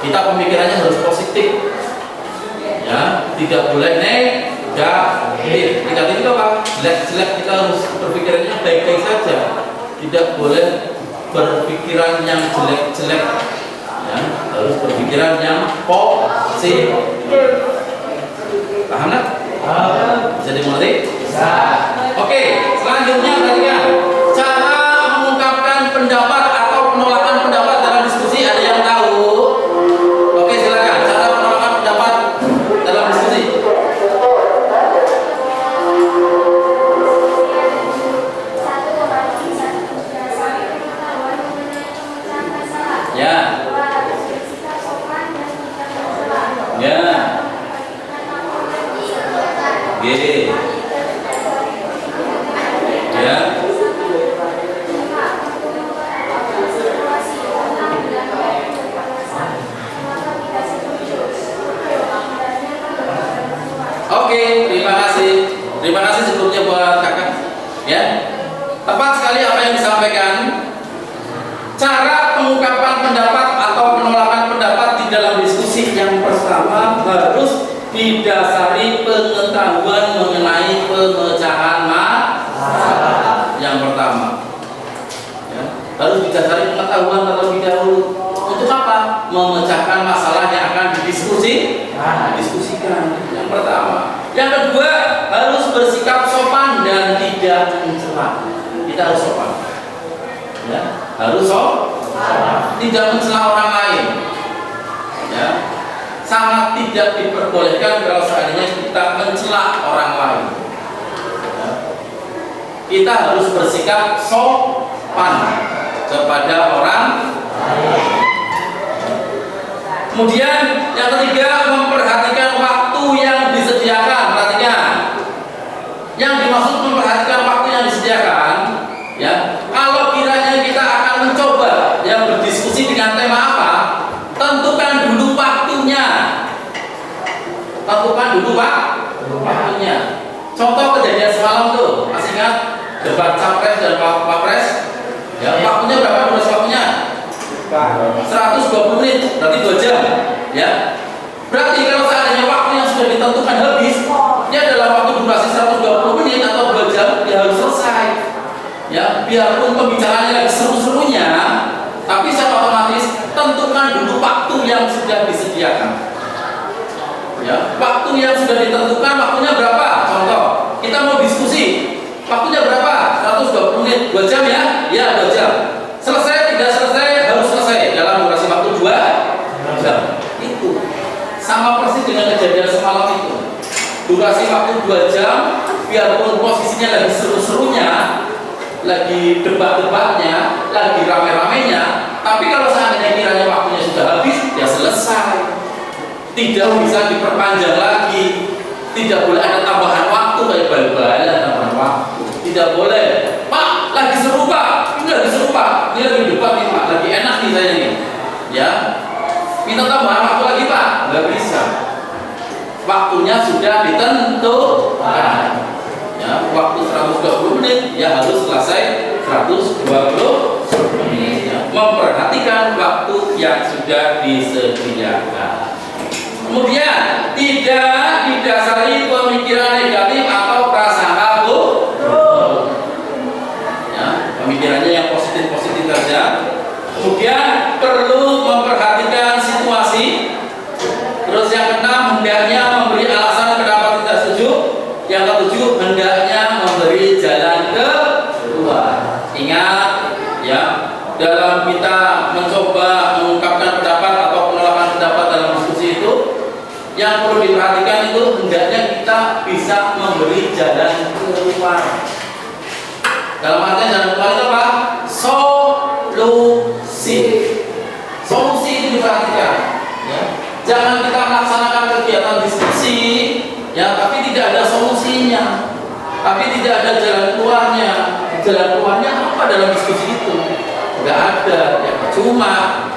Kita pemikirannya harus positif, ya, tidak boleh negatif. Negatif itu apa? Jelek-jelek, kita harus berpikirannya baik-baik saja. Tidak boleh berpikiran yang jelek-jelek, ya, harus berpikiran yang positif. Paham nggak? Bisa dimengerti? Bisa. Oke, selanjutnya perhatikan cara mengungkapkan pendapat atau penolakan pendapat dalam diskusi. Ada yang tahu? Oke, silakan. Cara penolakan pendapat dalam diskusi. Ya. Ya. G. Ya. Oke, terima kasih. Terima kasih sebelumnya buat kakak. Ya, tepat sekali apa yang disampaikan. Cara pengungkapan pendapat atau penolakan pendapat di dalam diskusi yang pertama harus didasari pengetahuan mengenai pemecahan masalah. Yang pertama, ya, harus didasari pengetahuan terlebih dahulu. Untuk apa? Memecahkan masalah yang akan didiskusikan. Yang pertama. Yang kedua, harus bersikap sopan dan tidak mencela. Kita harus sopan, ya, harus sopan, tidak mencela orang lain, ya. Sangat tidak diperbolehkan kalau seandainya kita mencela orang lain, ya. Kita harus bersikap sopan kepada orang lain. Kemudian yang ketiga, memperhatikan waktu yang disediakan. Perhatikan, yang dimaksud memperhatikan waktu yang disediakan, ya, kalau kiranya kita akan mencoba yang berdiskusi dengan tema apa, tentukan dulu waktunya. Tentukan dulu waktunya. Contoh kejadian semalam tuh, masih ingat debat capres dan wapres? Ya, waktunya berapa durasi waktunya? 120 menit, berarti 2 jam, ya. Berarti kalau seandainya waktu yang sudah ditentukan habis, dia adalah waktu durasi 120 menit atau 2 jam, dia harus selesai. Ya, biarpun pembicaraannya lagi seru-serunya, tapi secara otomatis tentukan dulu waktu yang sudah disediakan. Ya, waktu yang sudah ditentukan, waktunya berapa? Contoh, kita mau diskusi, waktunya berapa? 120 menit, 2 jam ya? Ya, 2 jam. Selesai, tidak selesai, harus selesai dalam durasi waktu 2 jam. Itu sama persis dengan kejadian semalam itu. Durasi waktu 2 jam, biarpun posisinya lagi seru-serunya, lagi debat-debatnya, lagi rame-ramenya, tapi kalau seandainya kiranya waktunya sudah habis, ya selesai. Tidak bisa diperpanjang lagi. Tidak boleh ada tambahan waktu kayak bal-balan tambahan waktu. Tidak boleh. Pak, lagi seru Pak. Ini lagi seru Pak. Ini lagi debat nih Pak. Lagi enak nih saya nih. Ya. Minta tambahan waktu lagi Pak. Nggak bisa. Waktunya sudah ditentukan. Ya, waktu 120 menit ya harus selesai 120 menit. Ya. Memperhatikan waktu yang sudah disediakan. Kemudian tidak didasari pemikiran negatif atau prasangka buruk. Ya, pemikirannya yang positif-positif saja. Kemudian perlu memperhatikan situasi. Terus yang keenam, hendaknya memberi alasan kenapa tidak setuju. Yang ketujuh, hendaknya memberi jalan keluar. Ingat, ya, dalam kita mencoba mengungkapkan pendapat atau penolakan pendapat dalam diskusi itu, yang perlu diperhatikan itu hendaknya kita bisa memberi jalan keluar. Dalam artian jalan keluar itu apa? Solusi. Solusi itu diperhatikan. Ya. Jangan kita melaksanakan kegiatan diskusi, ya, tapi tidak ada solusinya, tapi tidak ada jalan keluarnya. Jalan keluarnya apa dalam diskusi itu? Nggak ada. Ya, cuma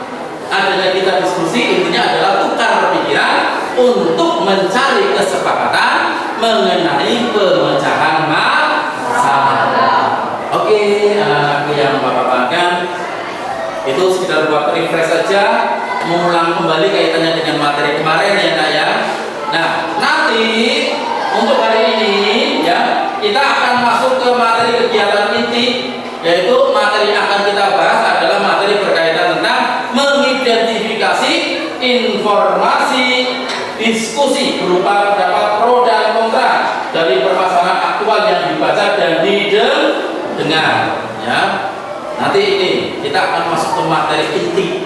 adanya kita diskusi intinya adalah tukar pikiran untuk mencari kesepakatan mengenai pemecahan masalah. Oke, anak-anakku yang Bapak banggakan, itu sekedar buat refresh saja. mengulang kembali kaitannya dengan materi kemarin ya nak ya. Nah, nanti untuk hari ini ya kita akan masuk ke materi kegiatan inti, yaitu materi yang akan kita bahas adalah materi berkaitan tentang mengidentifikasi informasi diskusi berupa pendapat pro dan kontra dari permasalahan aktual yang dibaca dan didengar ya. Nanti ini kita akan masuk ke materi inti.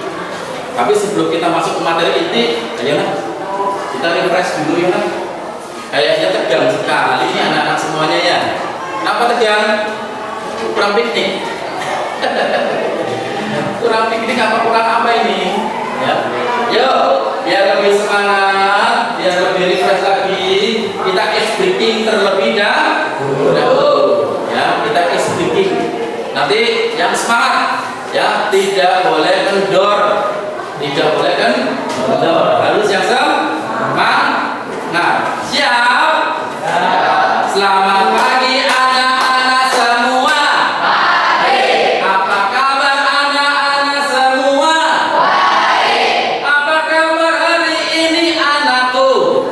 Tapi sebelum kita masuk ke materi inti, ayo nah, kita refresh dulu ya nah. Kayaknya tegang sekali nih anak-anak semuanya ya. Kenapa tegang? Kurang piknik. Kurang piknik apa kurang apa ini? Ya. Yuk, biar lebih semangat, biar lebih refresh lagi, kita ice breaking terlebih dahulu. Ya, kita ice breaking. Nanti yang semangat, ya tidak boleh kendor, tidak boleh kendor. Harus yang semangat. Nah, siap? Selamat pagi anak-anak semua. Baik. Apa kabar anak-anak semua? Baik. Apa kabar hari ini anakku?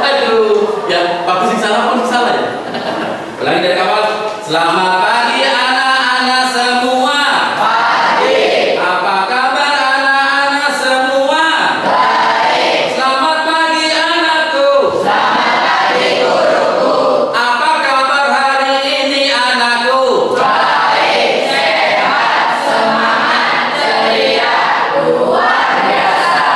Aduh, ya bagus sih salah pun salah ya. Ulangi dari awal. Selamat pagi anak-anak semua. Pagi. Apa kabar anak-anak semua? Baik. Selamat pagi anakku. Selamat pagi guruku. Apa kabar hari ini anakku? Baik. Sehat, semangat, ceria, luar biasa.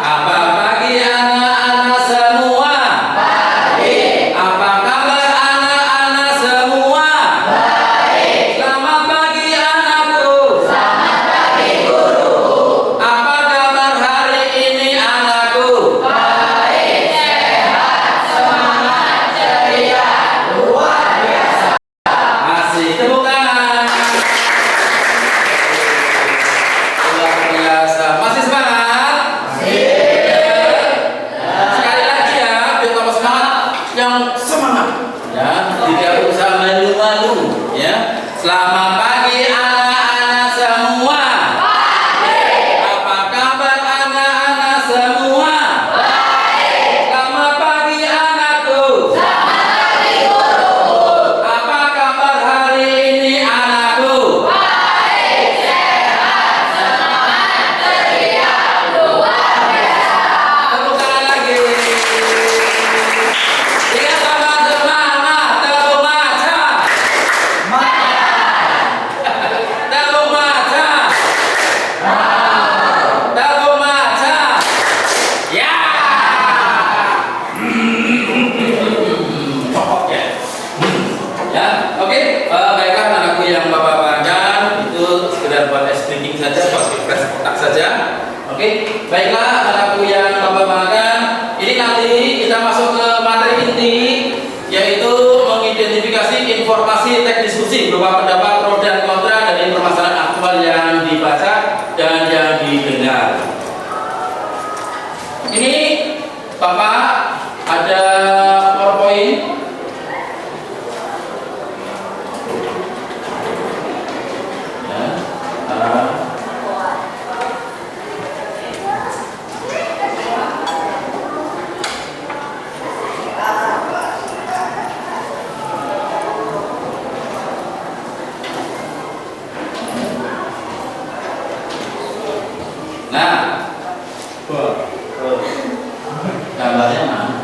Apa pagi anak-anak semua? Baik. Apa kabar anak-anak semua? Baik. Selamat pagi anakku. Selamat pagi guruku. Apa kabar hari ini anakku? Baik. Sehat, semangat, ceria, luar biasa. Asik, tepuk tangan. Luar biasa. Masih semangat? Sekali lagi ya, biar tambah semangat. Yang semangat, ya, tidak usah malu-malu, ya. Selamat pagi anak-anak semua. Baik. Apa kabar anak-anak semua? Baik. Selamat pagi anakku. Selamat pagi guruku. Apa kabar hari ini anakku? Baik. Sehat, semangat, ceria, luar biasa. Tepuk tangan lagi. Ingat teman-teman, tepuk maca. Tepuk maca. Tepuk maca. Ya. Oke. Ya, oke. Baiklah anakku yang Bapak banggakan, itu sekedar buat speaking saja, buat refresh otak saja. Oke. Baiklah anakku yang Bapak banggakan, ini nanti kita masuk ke materi inti, yaitu mengidentifikasi informasi teks diskusi berupa pendapat pro dan kontra dari permasalahan aktual yang dibaca dan yang didengar. Ini Bapak ada PowerPoint. Ya, nah, gambarnya mana?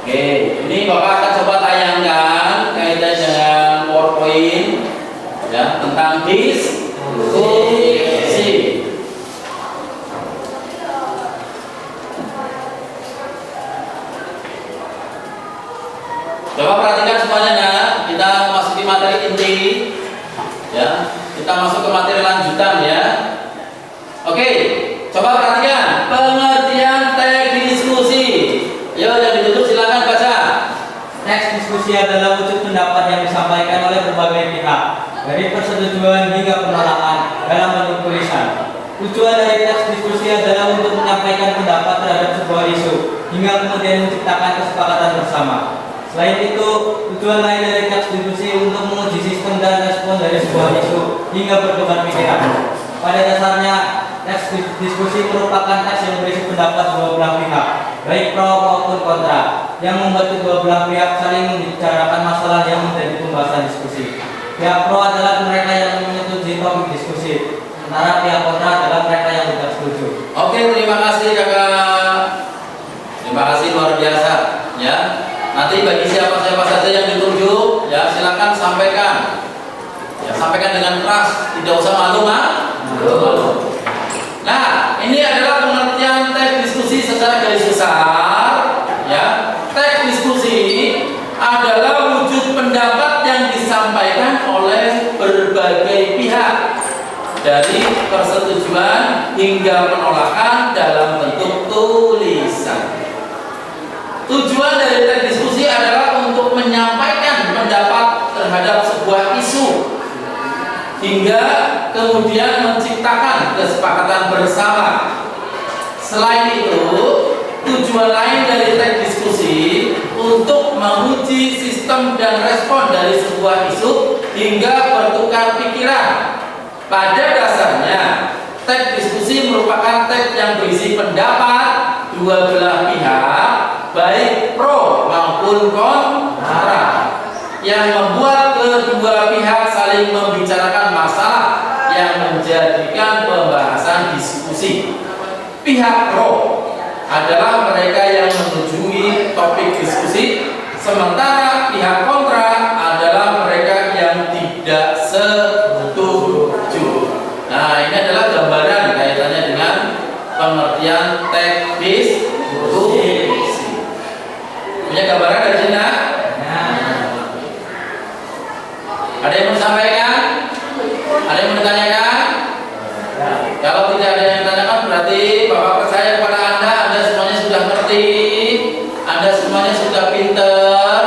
Oke, ini Bapak akan coba tayangkan kaitan dengan PowerPoint ya tentang diskusi. Bapak perhatikan semuanya ya, kita masuki materi Kita masuk ke materi lanjutan ya. Oke, coba perhatikan pengertian teks diskusi. Yo, yang ditutup silakan baca. Teks diskusi adalah wujud pendapat yang disampaikan oleh berbagai pihak, dari persetujuan hingga penolakan dalam bentuk tulisan. Tujuan dari teks diskusi adalah untuk menyampaikan pendapat terhadap sebuah isu, hingga kemudian menciptakan kesepakatan bersama. Selain itu, tujuan lain dari teks diskusi untuk menguji sistem dan respon dari sebuah isu, hingga bertukar pikiran. Pada dasarnya, teks diskusi merupakan teks yang berisi pendapat dua belah pihak, baik pro maupun kontra, yang membuat kedua belah pihak saling membicarakan masalah yang menjadi pembahasan diskusi. Pihak pro adalah mereka yang menyetujui topik diskusi, sementara pihak kontra adalah mereka yang tidak setuju. Oke, terima kasih kakak. Terima kasih luar biasa ya. Nanti bagi siapa saja yang ditunjuk ya silakan sampaikan. Ya, sampaikan dengan keras, tidak usah malu. Nah, ini adalah pengertian teks diskusi secara garis besar ya. Teks diskusi adalah wujud pendapat yang disampaikan oleh berbagai pihak, dari persetujuan hingga penolakan dalam bentuk tulisan. Tujuan dari teks diskusi adalah untuk menyampaikan pendapat terhadap sebuah isu, hingga kemudian menciptakan kesepakatan bersama. Selain itu, tujuan lain dari teks diskusi untuk menguji sistem dan respon dari sebuah isu hingga bertukar pikiran. Pada dasarnya, teks diskusi merupakan teks yang berisi pendapat dua belah pihak, baik pro maupun kontra, yang membuat kedua pihak saling membicarakan masalah yang menjadikan pembahasan diskusi. Pihak pro adalah mereka yang menyetujui topik diskusi, sementara pihak kontra adalah mereka yang tidak setuju. Nah, ini adalah gambaran kaitannya dengan pengertian teks diskusi. Punya gambaran dari sini? Ada yang mau disampaikan? Ada yang mau ditanyakan? Kalau tidak ada yang ditanyakan, berarti Bapak percaya kepada Anda semuanya sudah ngerti, Anda semuanya sudah pinter,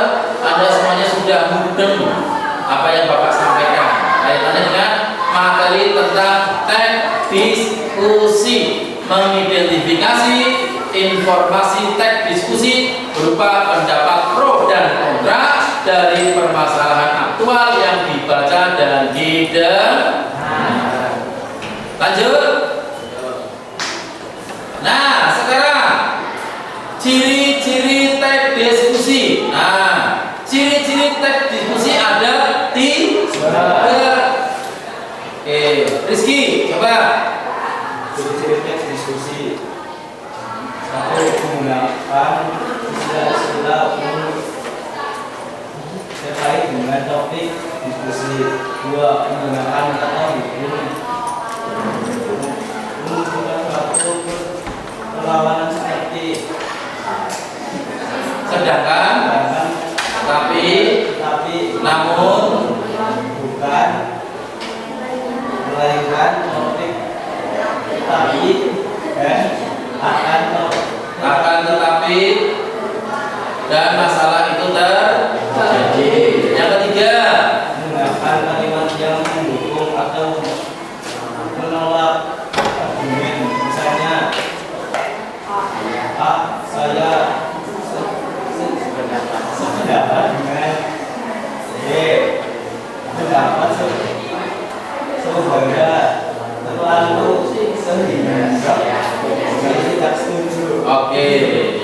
Anda semuanya sudah mudeng apa yang Bapak sampaikan kaitannya dengan materi tentang teks diskusi, mengidentifikasi informasi teks diskusi berupa pendapat pro dan kontra dari permasalahan aktual yang dibaca dan didengar. Lanjut. Nah, sekarang ciri-ciri teks diskusi. Nah, ciri-ciri teks diskusi ada 3. Oke, Rizky, coba. Ciri-ciri teks diskusi. 1. Menggunakan istilah-istilah umum terkait dengan topik diskusi. 2. Menggunakan kata hukum. Menunjukkan suatu perlawanan seperti sedangkan, tapi, namun, bukan, melainkan, topik, tapi, dan akan tetapi, dan masalah itu terjadi. Yang ketiga, menggunakan kalimat yang mendukung atau menolak argumen. Misalnya, A. Saya sependapat dengan B. Pendapat saudara terlalu sehingga saya tidak setuju. Oke,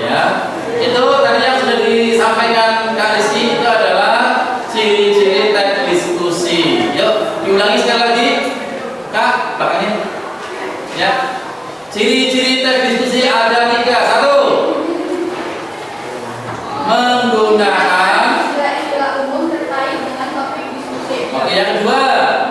ya. Itu tadi yang sudah disampaikan Kak Rizky, itu adalah ciri-ciri teks diskusi. Yuk, diulangi sekali lagi. Kak, belakangnya. Ya. Ciri-ciri teks diskusi ada 3. 1. Menggunakan istilah-istilah umum terkait dengan topik diskusi. Oke, yang kedua.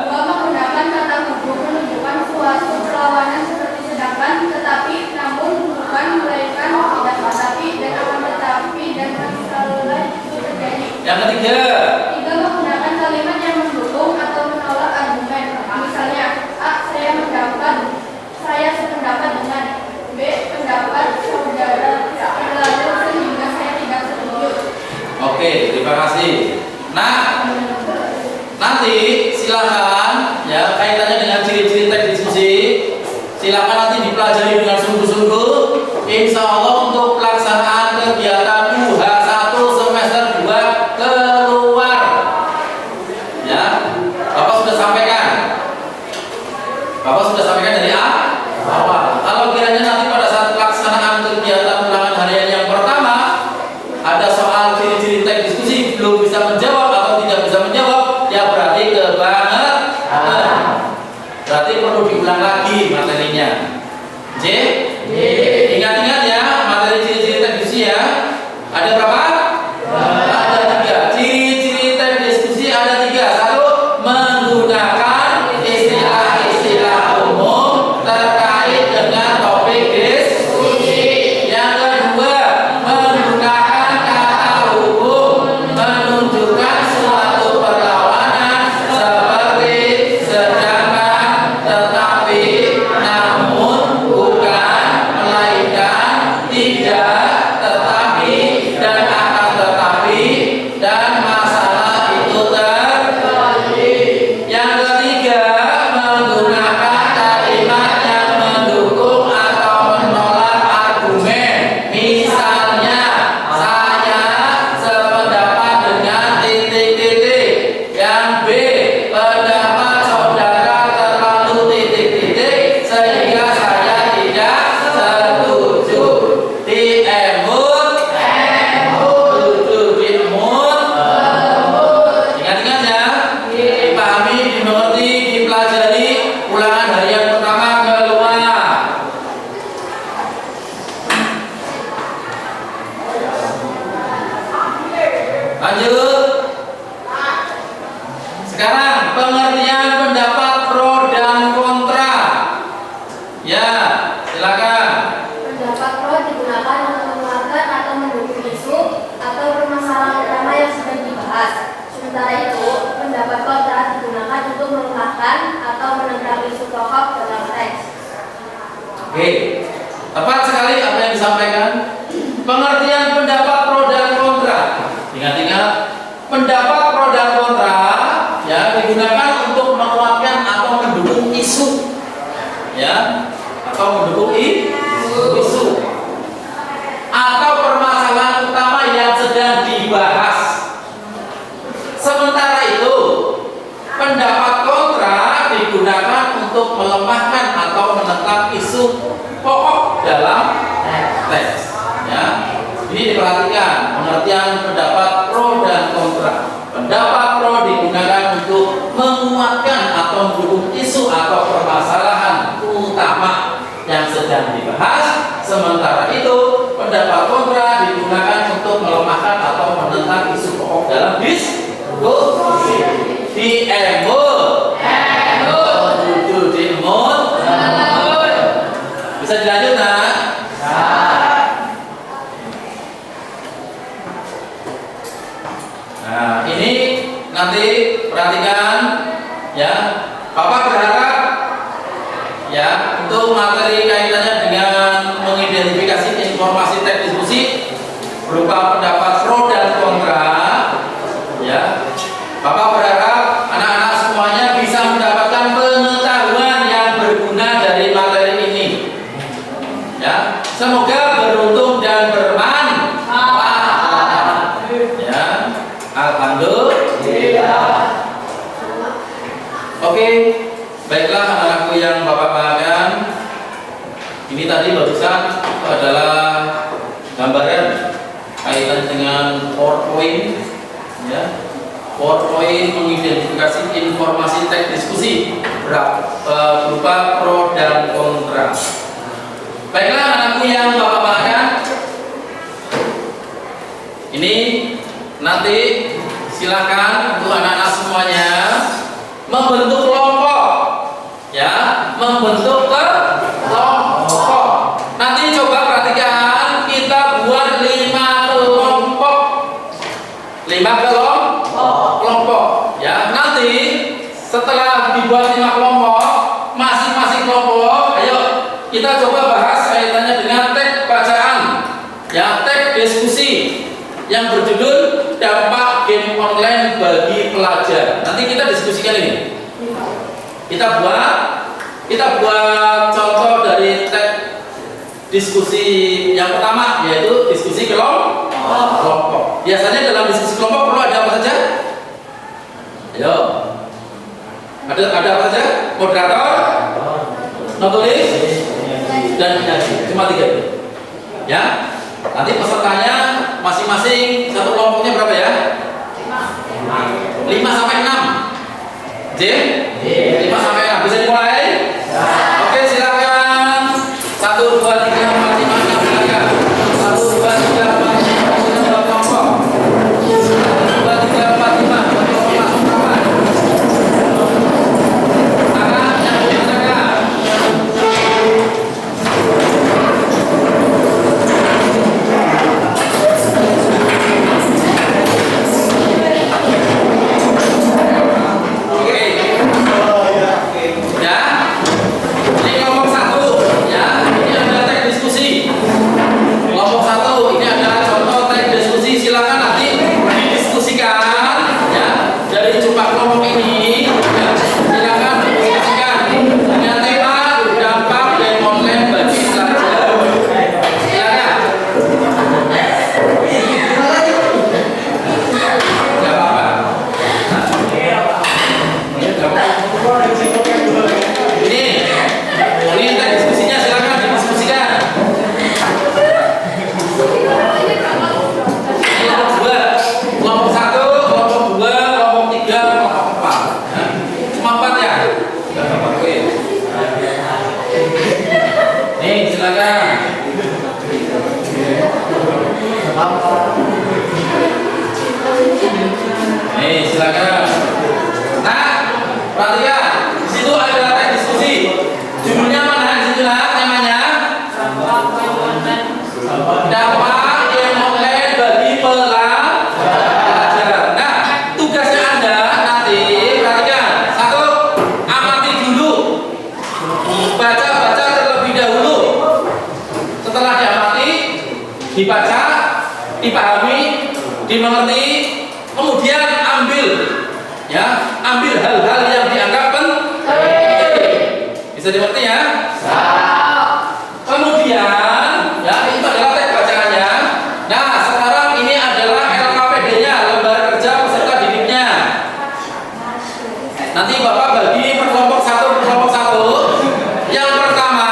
2. Menggunakan kata hukum menunjukkan suatu perlawanan seperti sedangkan, tetapi, namun, bukan, melainkan, tidak, tetapi, dan akan tetapi. terima kasih. Nah, nanti silakan ya kaitannya dengan ciri-ciri teks diskusi, silakan nanti dipelajari dengan sungguh-sungguh. Insya Allah untuk pelaksanaan kegiatan UH1 semester 2 keluar. Ya, Bapak sudah sampaikan. Dari awal. Kalau kiranya nanti pada saat pelaksanaan kegiatan ulangan harian yang pertama ada soal ciri-ciri teks diskusi belum bisa menjawab atau tidak bisa menjawab, ya berarti kebangetan. Berarti perlu diulang lagi materinya. J. Ingat-ingat ya materi ciri-ciri teks diskusi ya. Ada berapa? Ada 3. Ciri-ciri teks diskusi ada 3. 1. Menggunakan istilah-istilah umum terkait dengan topik diskusi. Yang kedua, menggunakan kata hukum menunjukkan suatu perlawanan seperti sedangkan, tetapi, namun, bukan, melainkan, tidak, tetapi, dan akan tetapi, dan masalah itu terjadi. Yang ketiga, menggunakan kalimat yang mendukung atau menolak argumen. Misalnya, saya sependapat dengan titik-titik. Yang B, pendapat saudara terlalu titik-titik sehingga saya tidak setuju. Diemut, diemut. Ingat-ingat ya, dipahami, dimengerti, dipelajari. Ulangan harian pertama keluar. Lanjut. Sekarang pengertian pendapat pro dan kontra. Ya, silakan. Pendapat pro digunakan untuk menguatkan atau mendukung isu atau permasalahan utama yang sedang dibahas. Sementara itu, pendapat kontra digunakan untuk melemahkan atau menentang isu pokok dalam teks. Oke, tepat sekali apa yang disampaikan. Pengertian pendapat pro dan kontra. Ingat-ingat, pendapat pro dan kontra ya digunakan untuk menguatkan atau mendukung isu, ya, atau mendukung isu atau permasalahan utama yang sedang dibahas. Sementara itu, pendapat kontra digunakan untuk melemahkan atau menentang isu pokok dalam teks. Ya, ini diperhatikan pengertian pendapat pro dan kontra. Pendapat pro digunakan untuk menguatkan atau mendukung isu atau permasalahan utama yang sedang dibahas. Sementara itu, pendapat kontra digunakan untuk melemahkan atau menentang isu pokok dalam diskusi. Diemut, diemut. Bisa dilanjut, nak? Nah, ini nanti perhatikan ya. Bapak berharap ya untuk materi kaitannya dengan mengidentifikasi informasi teks diskusi berupa pendapat pro dan kontra ya. Bapak berharap anak-anak semuanya bisa mendapatkan pengetahuan yang berguna dari materi ini. Ya, semoga beruntung dan bermanfaat. Ya, alhamdulillah. Oke, baiklah anak-anakku yang Bapak banggakan. Ini tadi barusan adalah gambaran kaitan dengan PowerPoint, ya. PowerPoint mengidentifikasi informasi teks diskusi berupa pro dan kontra. Baiklah anakku yang Bapak banggakan. Ini nanti silakan untuk anak-anak semuanya membentuk kelompok, ya, membentuk kelompok. Nanti coba perhatikan, kita buat 5 kelompok, 5 kelompok, ya. Nanti setelah dibuat 5 kelompok, masing-masing kelompok, ayo kita coba bahas kaitannya dengan teks bacaan, ya, teks diskusi yang berjudul dampak game online bagi pelajar. Nanti kita diskusikan ini. Kita buat contoh dari tag diskusi yang pertama, yaitu diskusi kelompok. Biasanya dalam diskusi kelompok perlu ada apa saja? Ayo. Ada apa saja? Moderator, notulis, dan penyaji. Cuma 3 itu. Ya. Nanti pesertanya masing-masing satu kelompoknya berapa ya? 5 sampai 6. J? 5 sampai 6. Bisa dimulai? Oke, silakan. 1 2 3 4 5 6 silakan. 1 2 3 4 5 6 7 kelompok. 1 2 3 4 5 kelompok langsung kapan? Tangan yang silakan. Silakan. Nah, perhatikan. Di situ ada tag diskusi. Judulnya mana? Di situ temanya. Dampak game online bagi pelajar. Nah, tugasnya Anda nanti perhatikan. 1, amati dulu. Baca terlebih dahulu. Setelah diamati, dibaca, dipahami, dimengerti, kemudian ambil hal-hal yang dianggap penting. Bisa dimengerti ya? Kemudian itu adalah teks bacaannya. Nah, sekarang ini adalah LKPD-nya, lembar kerja peserta didiknya. Nanti Bapak bagi per kelompok satu. Yang pertama,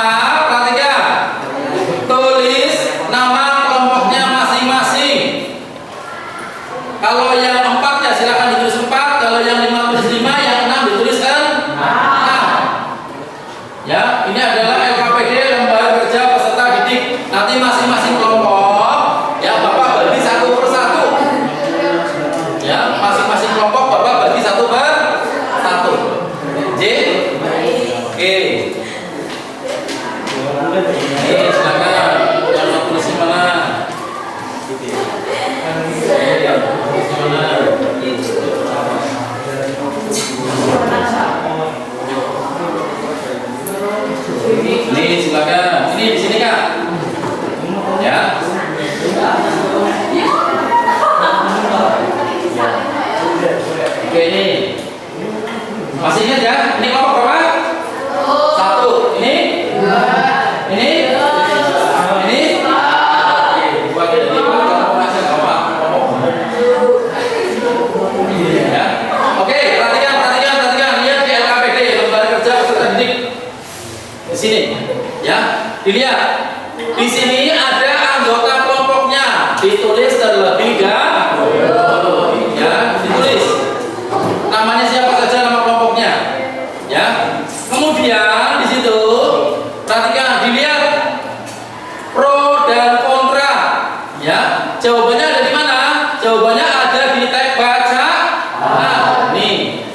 perhatikan. Tulis nama kelompoknya masing-masing. Kalau yang 4 ya silakan ditulis 4. Kalau yang 5 tulis 5, yang 6 dituliskan 6. Ya, ini adalah LKPD, lembar kerja peserta didik. Nanti masing-masing kelompok ya Bapak bagi 1 per 1. Ya, masing-masing kelompok Bapak bagi 1 per 1. J? Oke. Silakan. Yang mau tulis di mana? Ini silakan. Ini di sini Kak. Ya. Oke, ini. Masih ingat ya? Ini kelompok berapa? 1. Ini? Ini? Ini? Buat jadi kelompok aja enggak apa. Ya. Oke, perhatikan. Lihat di LKPD, lembar kerja peserta didik. Di sini, ya, dilihat. Di sini ada anggota kelompoknya, ditulis terlebih dahulu. Ya, ditulis. Namanya siapa saja nama kelompoknya. Ya. Kemudian di situ, perhatikan, dilihat pro dan kontra. Ya, jawabannya ada di mana? Jawabannya ada di tag baca. Nah, nih.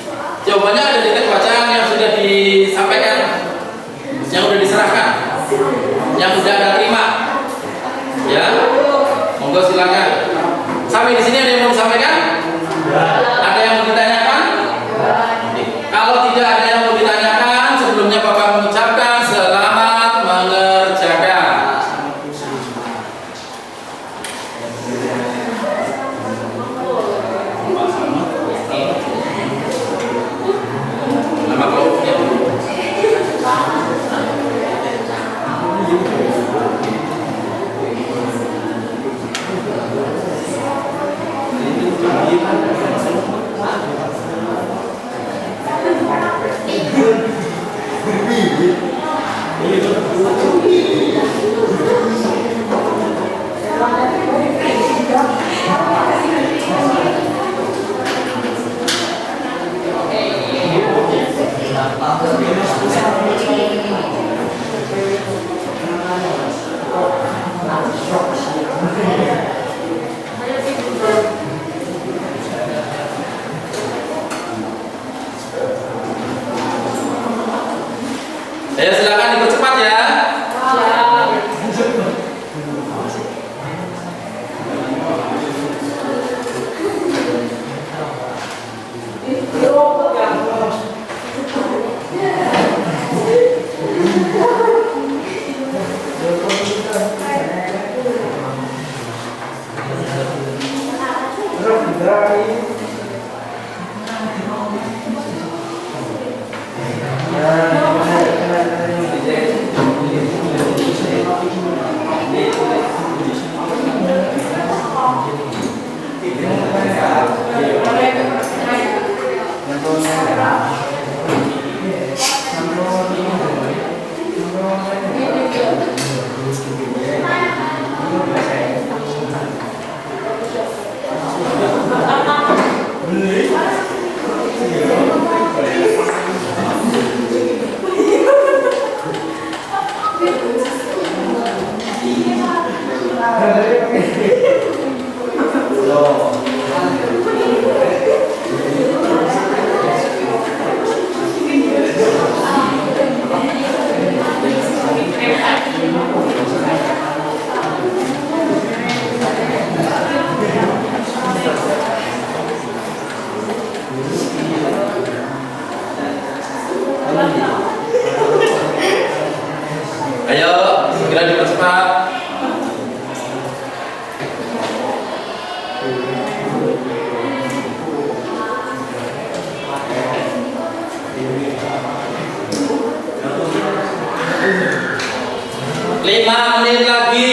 Jawabannya ada di tag bacaan yang sudah disampaikan. Yang sudah diserahkan, yang sudah Ayo silakan dipercepat ya. Ayo segera dipercepat. Lima menit lagi.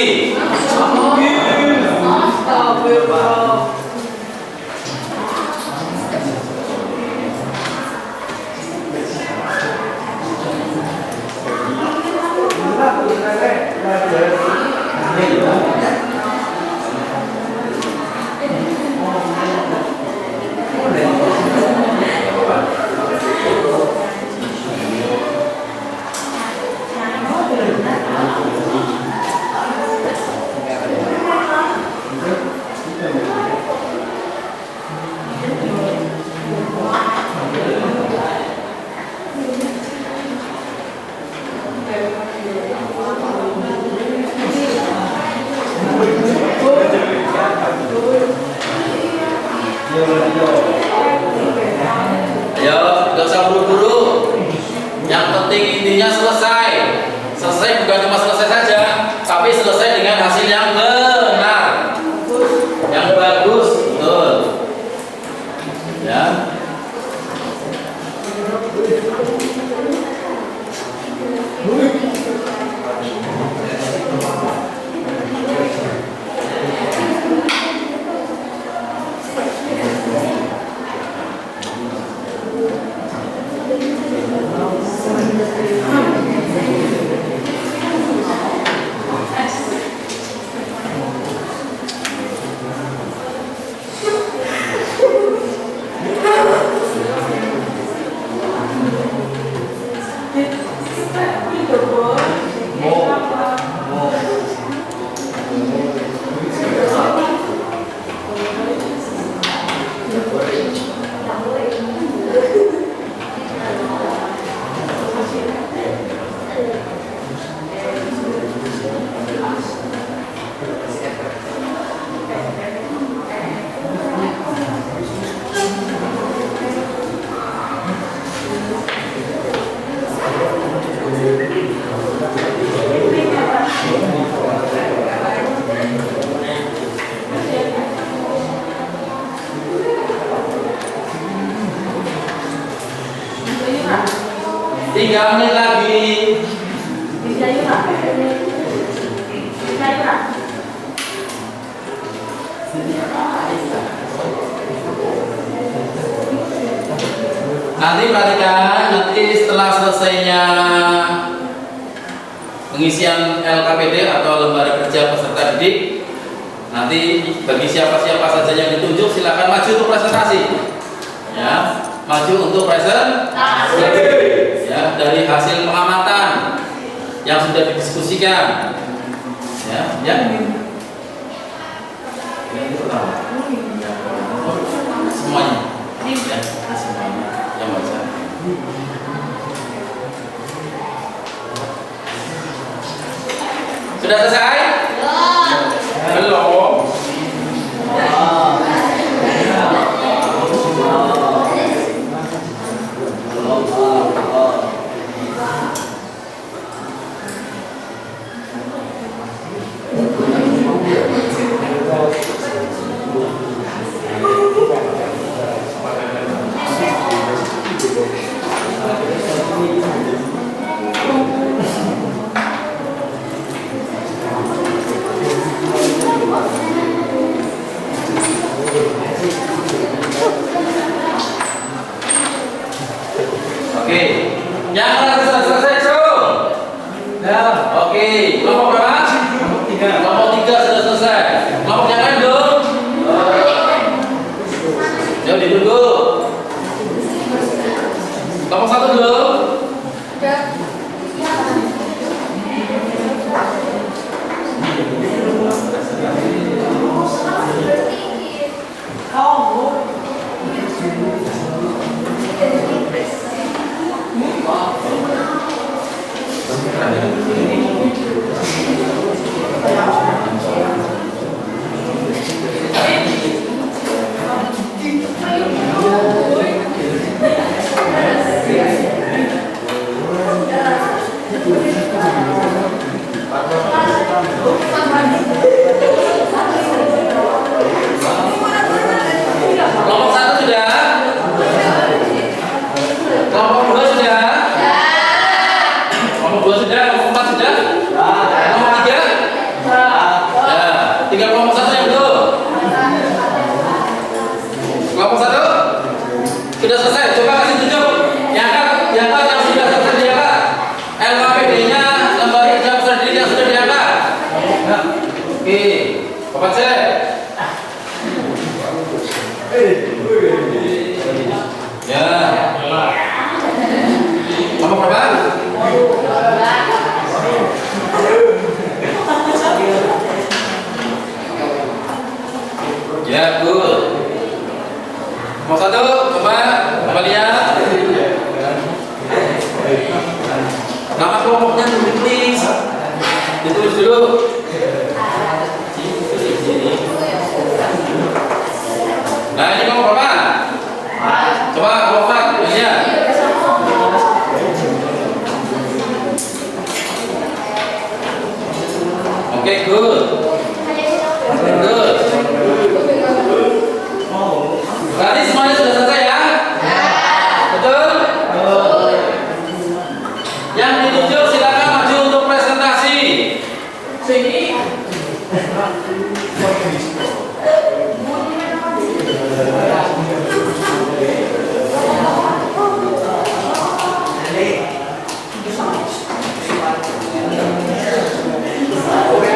Ayo, gak usah buru-buru. Yang penting intinya selesai. Selesai bukan cuma selesai saja, tapi selesai dengan hasil yang benar, yang bagus, betul. Ya. Tiga menit lagi. Nanti perhatikan, nanti setelah selesainya pengisian LKPD atau lembar kerja peserta didik, nanti bagi siapa-siapa saja yang ditunjuk silakan maju untuk presentasi. Ya, maju untuk presentasi. Ya, dari hasil pengamatan yang sudah didiskusikan. Ya, yang ini pertama. Semuanya. Ya, semuanya yang baca. Sudah selesai? Belum. Oke, yang sudah selesai, Cuk? Ya. Oke, kelompok berapa? Kelompok 3 sudah selesai. Kelompok yang lain belum? Jauh ditunggu. Kelompok 1 belum? Kelompok 1 sudah? Kelompok 2 sudah? Kelompok 2 sudah? Kelompok 4 sudah? Kelompok 3? Ya, tinggal kelompok 1 yang belum. Kelompok 1 sudah selesai. Coba kasih tunjuk. Yang sudah selesai diangkat. LKPD-nya, lembar ijazah peserta didik yang sudah diangkat. Oke, Bapak cek. Ya. Nomor berapa? Ya, good. Nomor 1, coba lihat. Nama kelompoknya dulu, please. Ditulis dulu. Nah, ini kelompok berapa? Coba kelompok 4, lihat. Oke, good. Good. Tadi semuanya sudah selesai ya? Betul? Yang ditunjuk silakan maju untuk presentasi. Sini. Oke,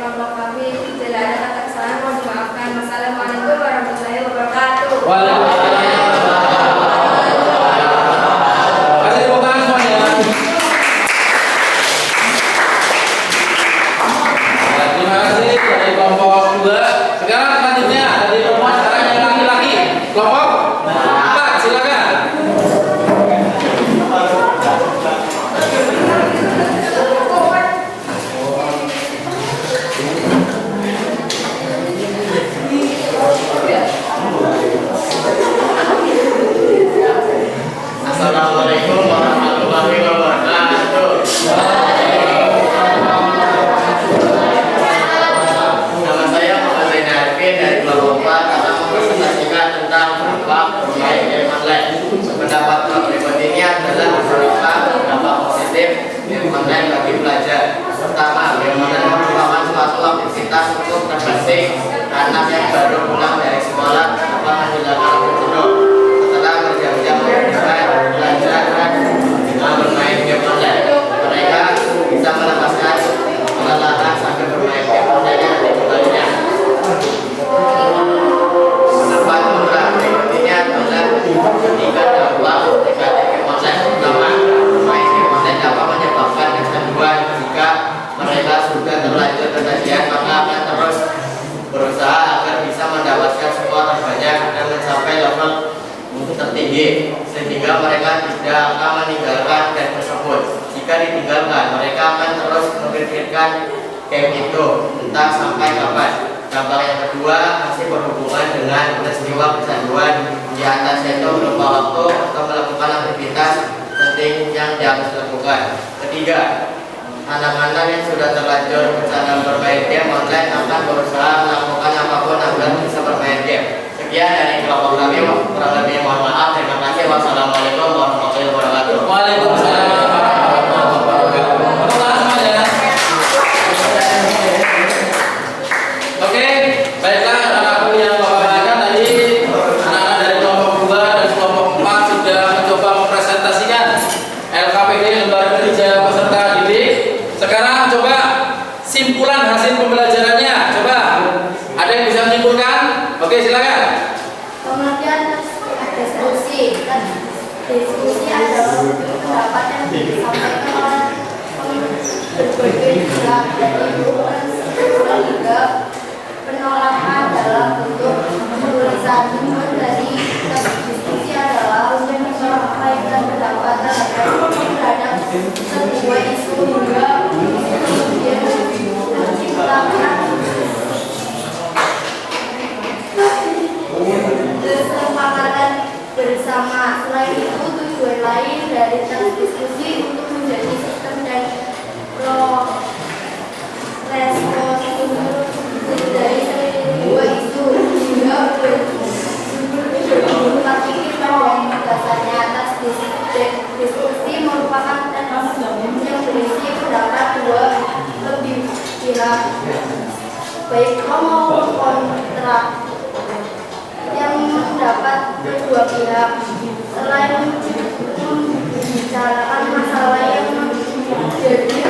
kelompok kami. Bila ada kata kesalahan mohon dimaafkan. Wassalamualaikum warahmatullahi wabarakatuh. Kasih tepuk tangan semuanya. Ya, terima kasih dari kelompok 2. Sekarang selanjutnya dari perempuan, sekarang yang laki-laki. Kelompok 4, silakan. Assalamualaikum warahmatullahi wabarakatuh. Nama saya Muhammad Zain Arifin dari kelompok 4 akan mempresentasikan tentang dampak bermain game online. Pendapat pribadi ini adalah dampak positif game online bagi pelajar. Pertama, game online merupakan suatu aktivitas untuk refreshing anak yang baru pulang dari sekolah tanpa menghilangkan waktu jenuh. Setelah berjam-jam belajar dengan bermain game online, mereka bisa melepaskan kelelahan sambil bermain game online yang dimulainya. Pendapat menurut berikutnya adalah ketika dampak negatif game online. Pertama, bermain game online dapat menyebabkan kecanduan. Jika mereka sudah terlanjur ketagihan, maka akan terus berusaha agar bisa mendapatkan skor terbanyak dan mencapai level tertinggi, sehingga mereka tidak akan meninggalkan game tersebut. Jika ditinggalkan, mereka akan terus memikirkan game itu entah sampai kapan. Dampak yang kedua masih berhubungan dengan peristiwa kecanduan. Di atas itu berupa waktu atau melakukan aktivitas penting yang harus dilakukan. Ketiga, anak-anak yang sudah terlanjur kecanduan bermain game online akan berusaha melakukan apapun agar bisa bermain game. Sekian dari kelompok kami, kurang lebih mohon maaf. Terima kasih. Wassalamualaikum warahmatullahi wabarakatuh. Waalaikumsalam warahmatullahi wabarakatuh. Tepuk tangan semuanya. Oke, baiklah anak-anakku yang Bapak banggakan tadi, anak-anak dari kelompok 2 dan kelompok 4 sudah mencoba mempresentasikan LKPD Lembaga Kerja Peserta Didik. Sekarang coba simpulan hasil pembelajarannya. Coba ada yang bisa menyimpulkan? Oke, silakan. Kemudian diskusi. Diskusi adalah pendapat yang disampaikan oleh berbagai pihak, yaitu juga penolakan dalam bentuk tulisan. Dari diskusi adalah untuk menyampaikan pendapat terhadap sebuah isu hingga kemudian menciptakan kesepakatan bersama. Selain itu, tujuan lain dari diskusi untuk menjadi sistem dan respons dari sebuah isu hingga bertukar pikir pada dasarnya. Atas diskusi merupakan teknik yang berisi pendapat dua lebih pihak, baik pro maupun kontra, yang mendapat kedua pihak. Selain membicarakan masalah yang menjadi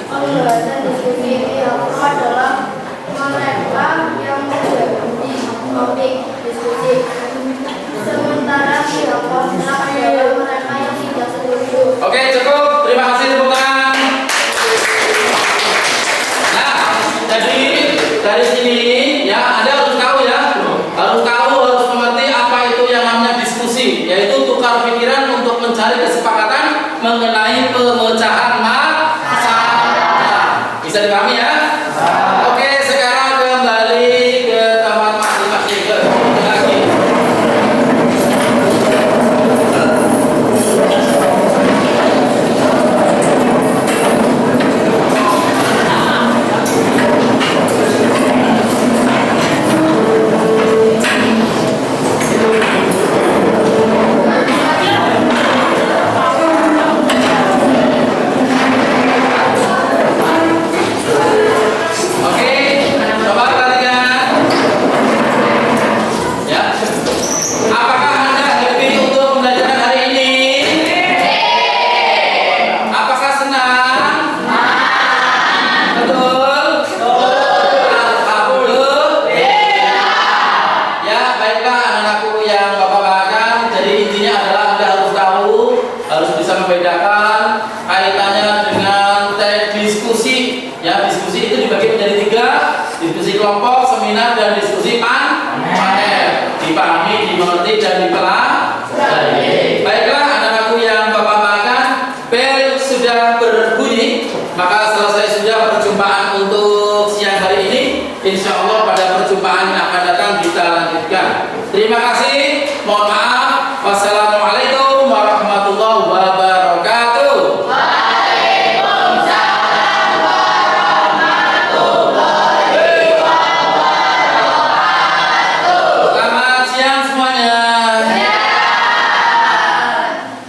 pembahasan diskusi ini, yang adalah mereka yang menjadi topik diskusi, sementara pihak kontra adalah mereka yang tidak setuju. Oke, cukup. Terima kasih, tepuk tangan. Nah, jadi dari sini ya Anda harus tahu ya, harus mengerti apa itu yang namanya diskusi, yaitu tukar pikiran untuk mencari kesepakatan mengenai pemecahan masalah. Bisa dipahami ya? Oke, sekarang kembali ke tempat masing-masing. Lagi. Oke, diskusi. Ya, diskusi itu dibagi menjadi 3, diskusi kelompok, seminar, dan diskusi panel. Dipahami, dimengerti, dan dipelajari. Baiklah, anak-anakku yang Bapak banggakan, bel sudah berbunyi, maka selesai sudah perjumpaan untuk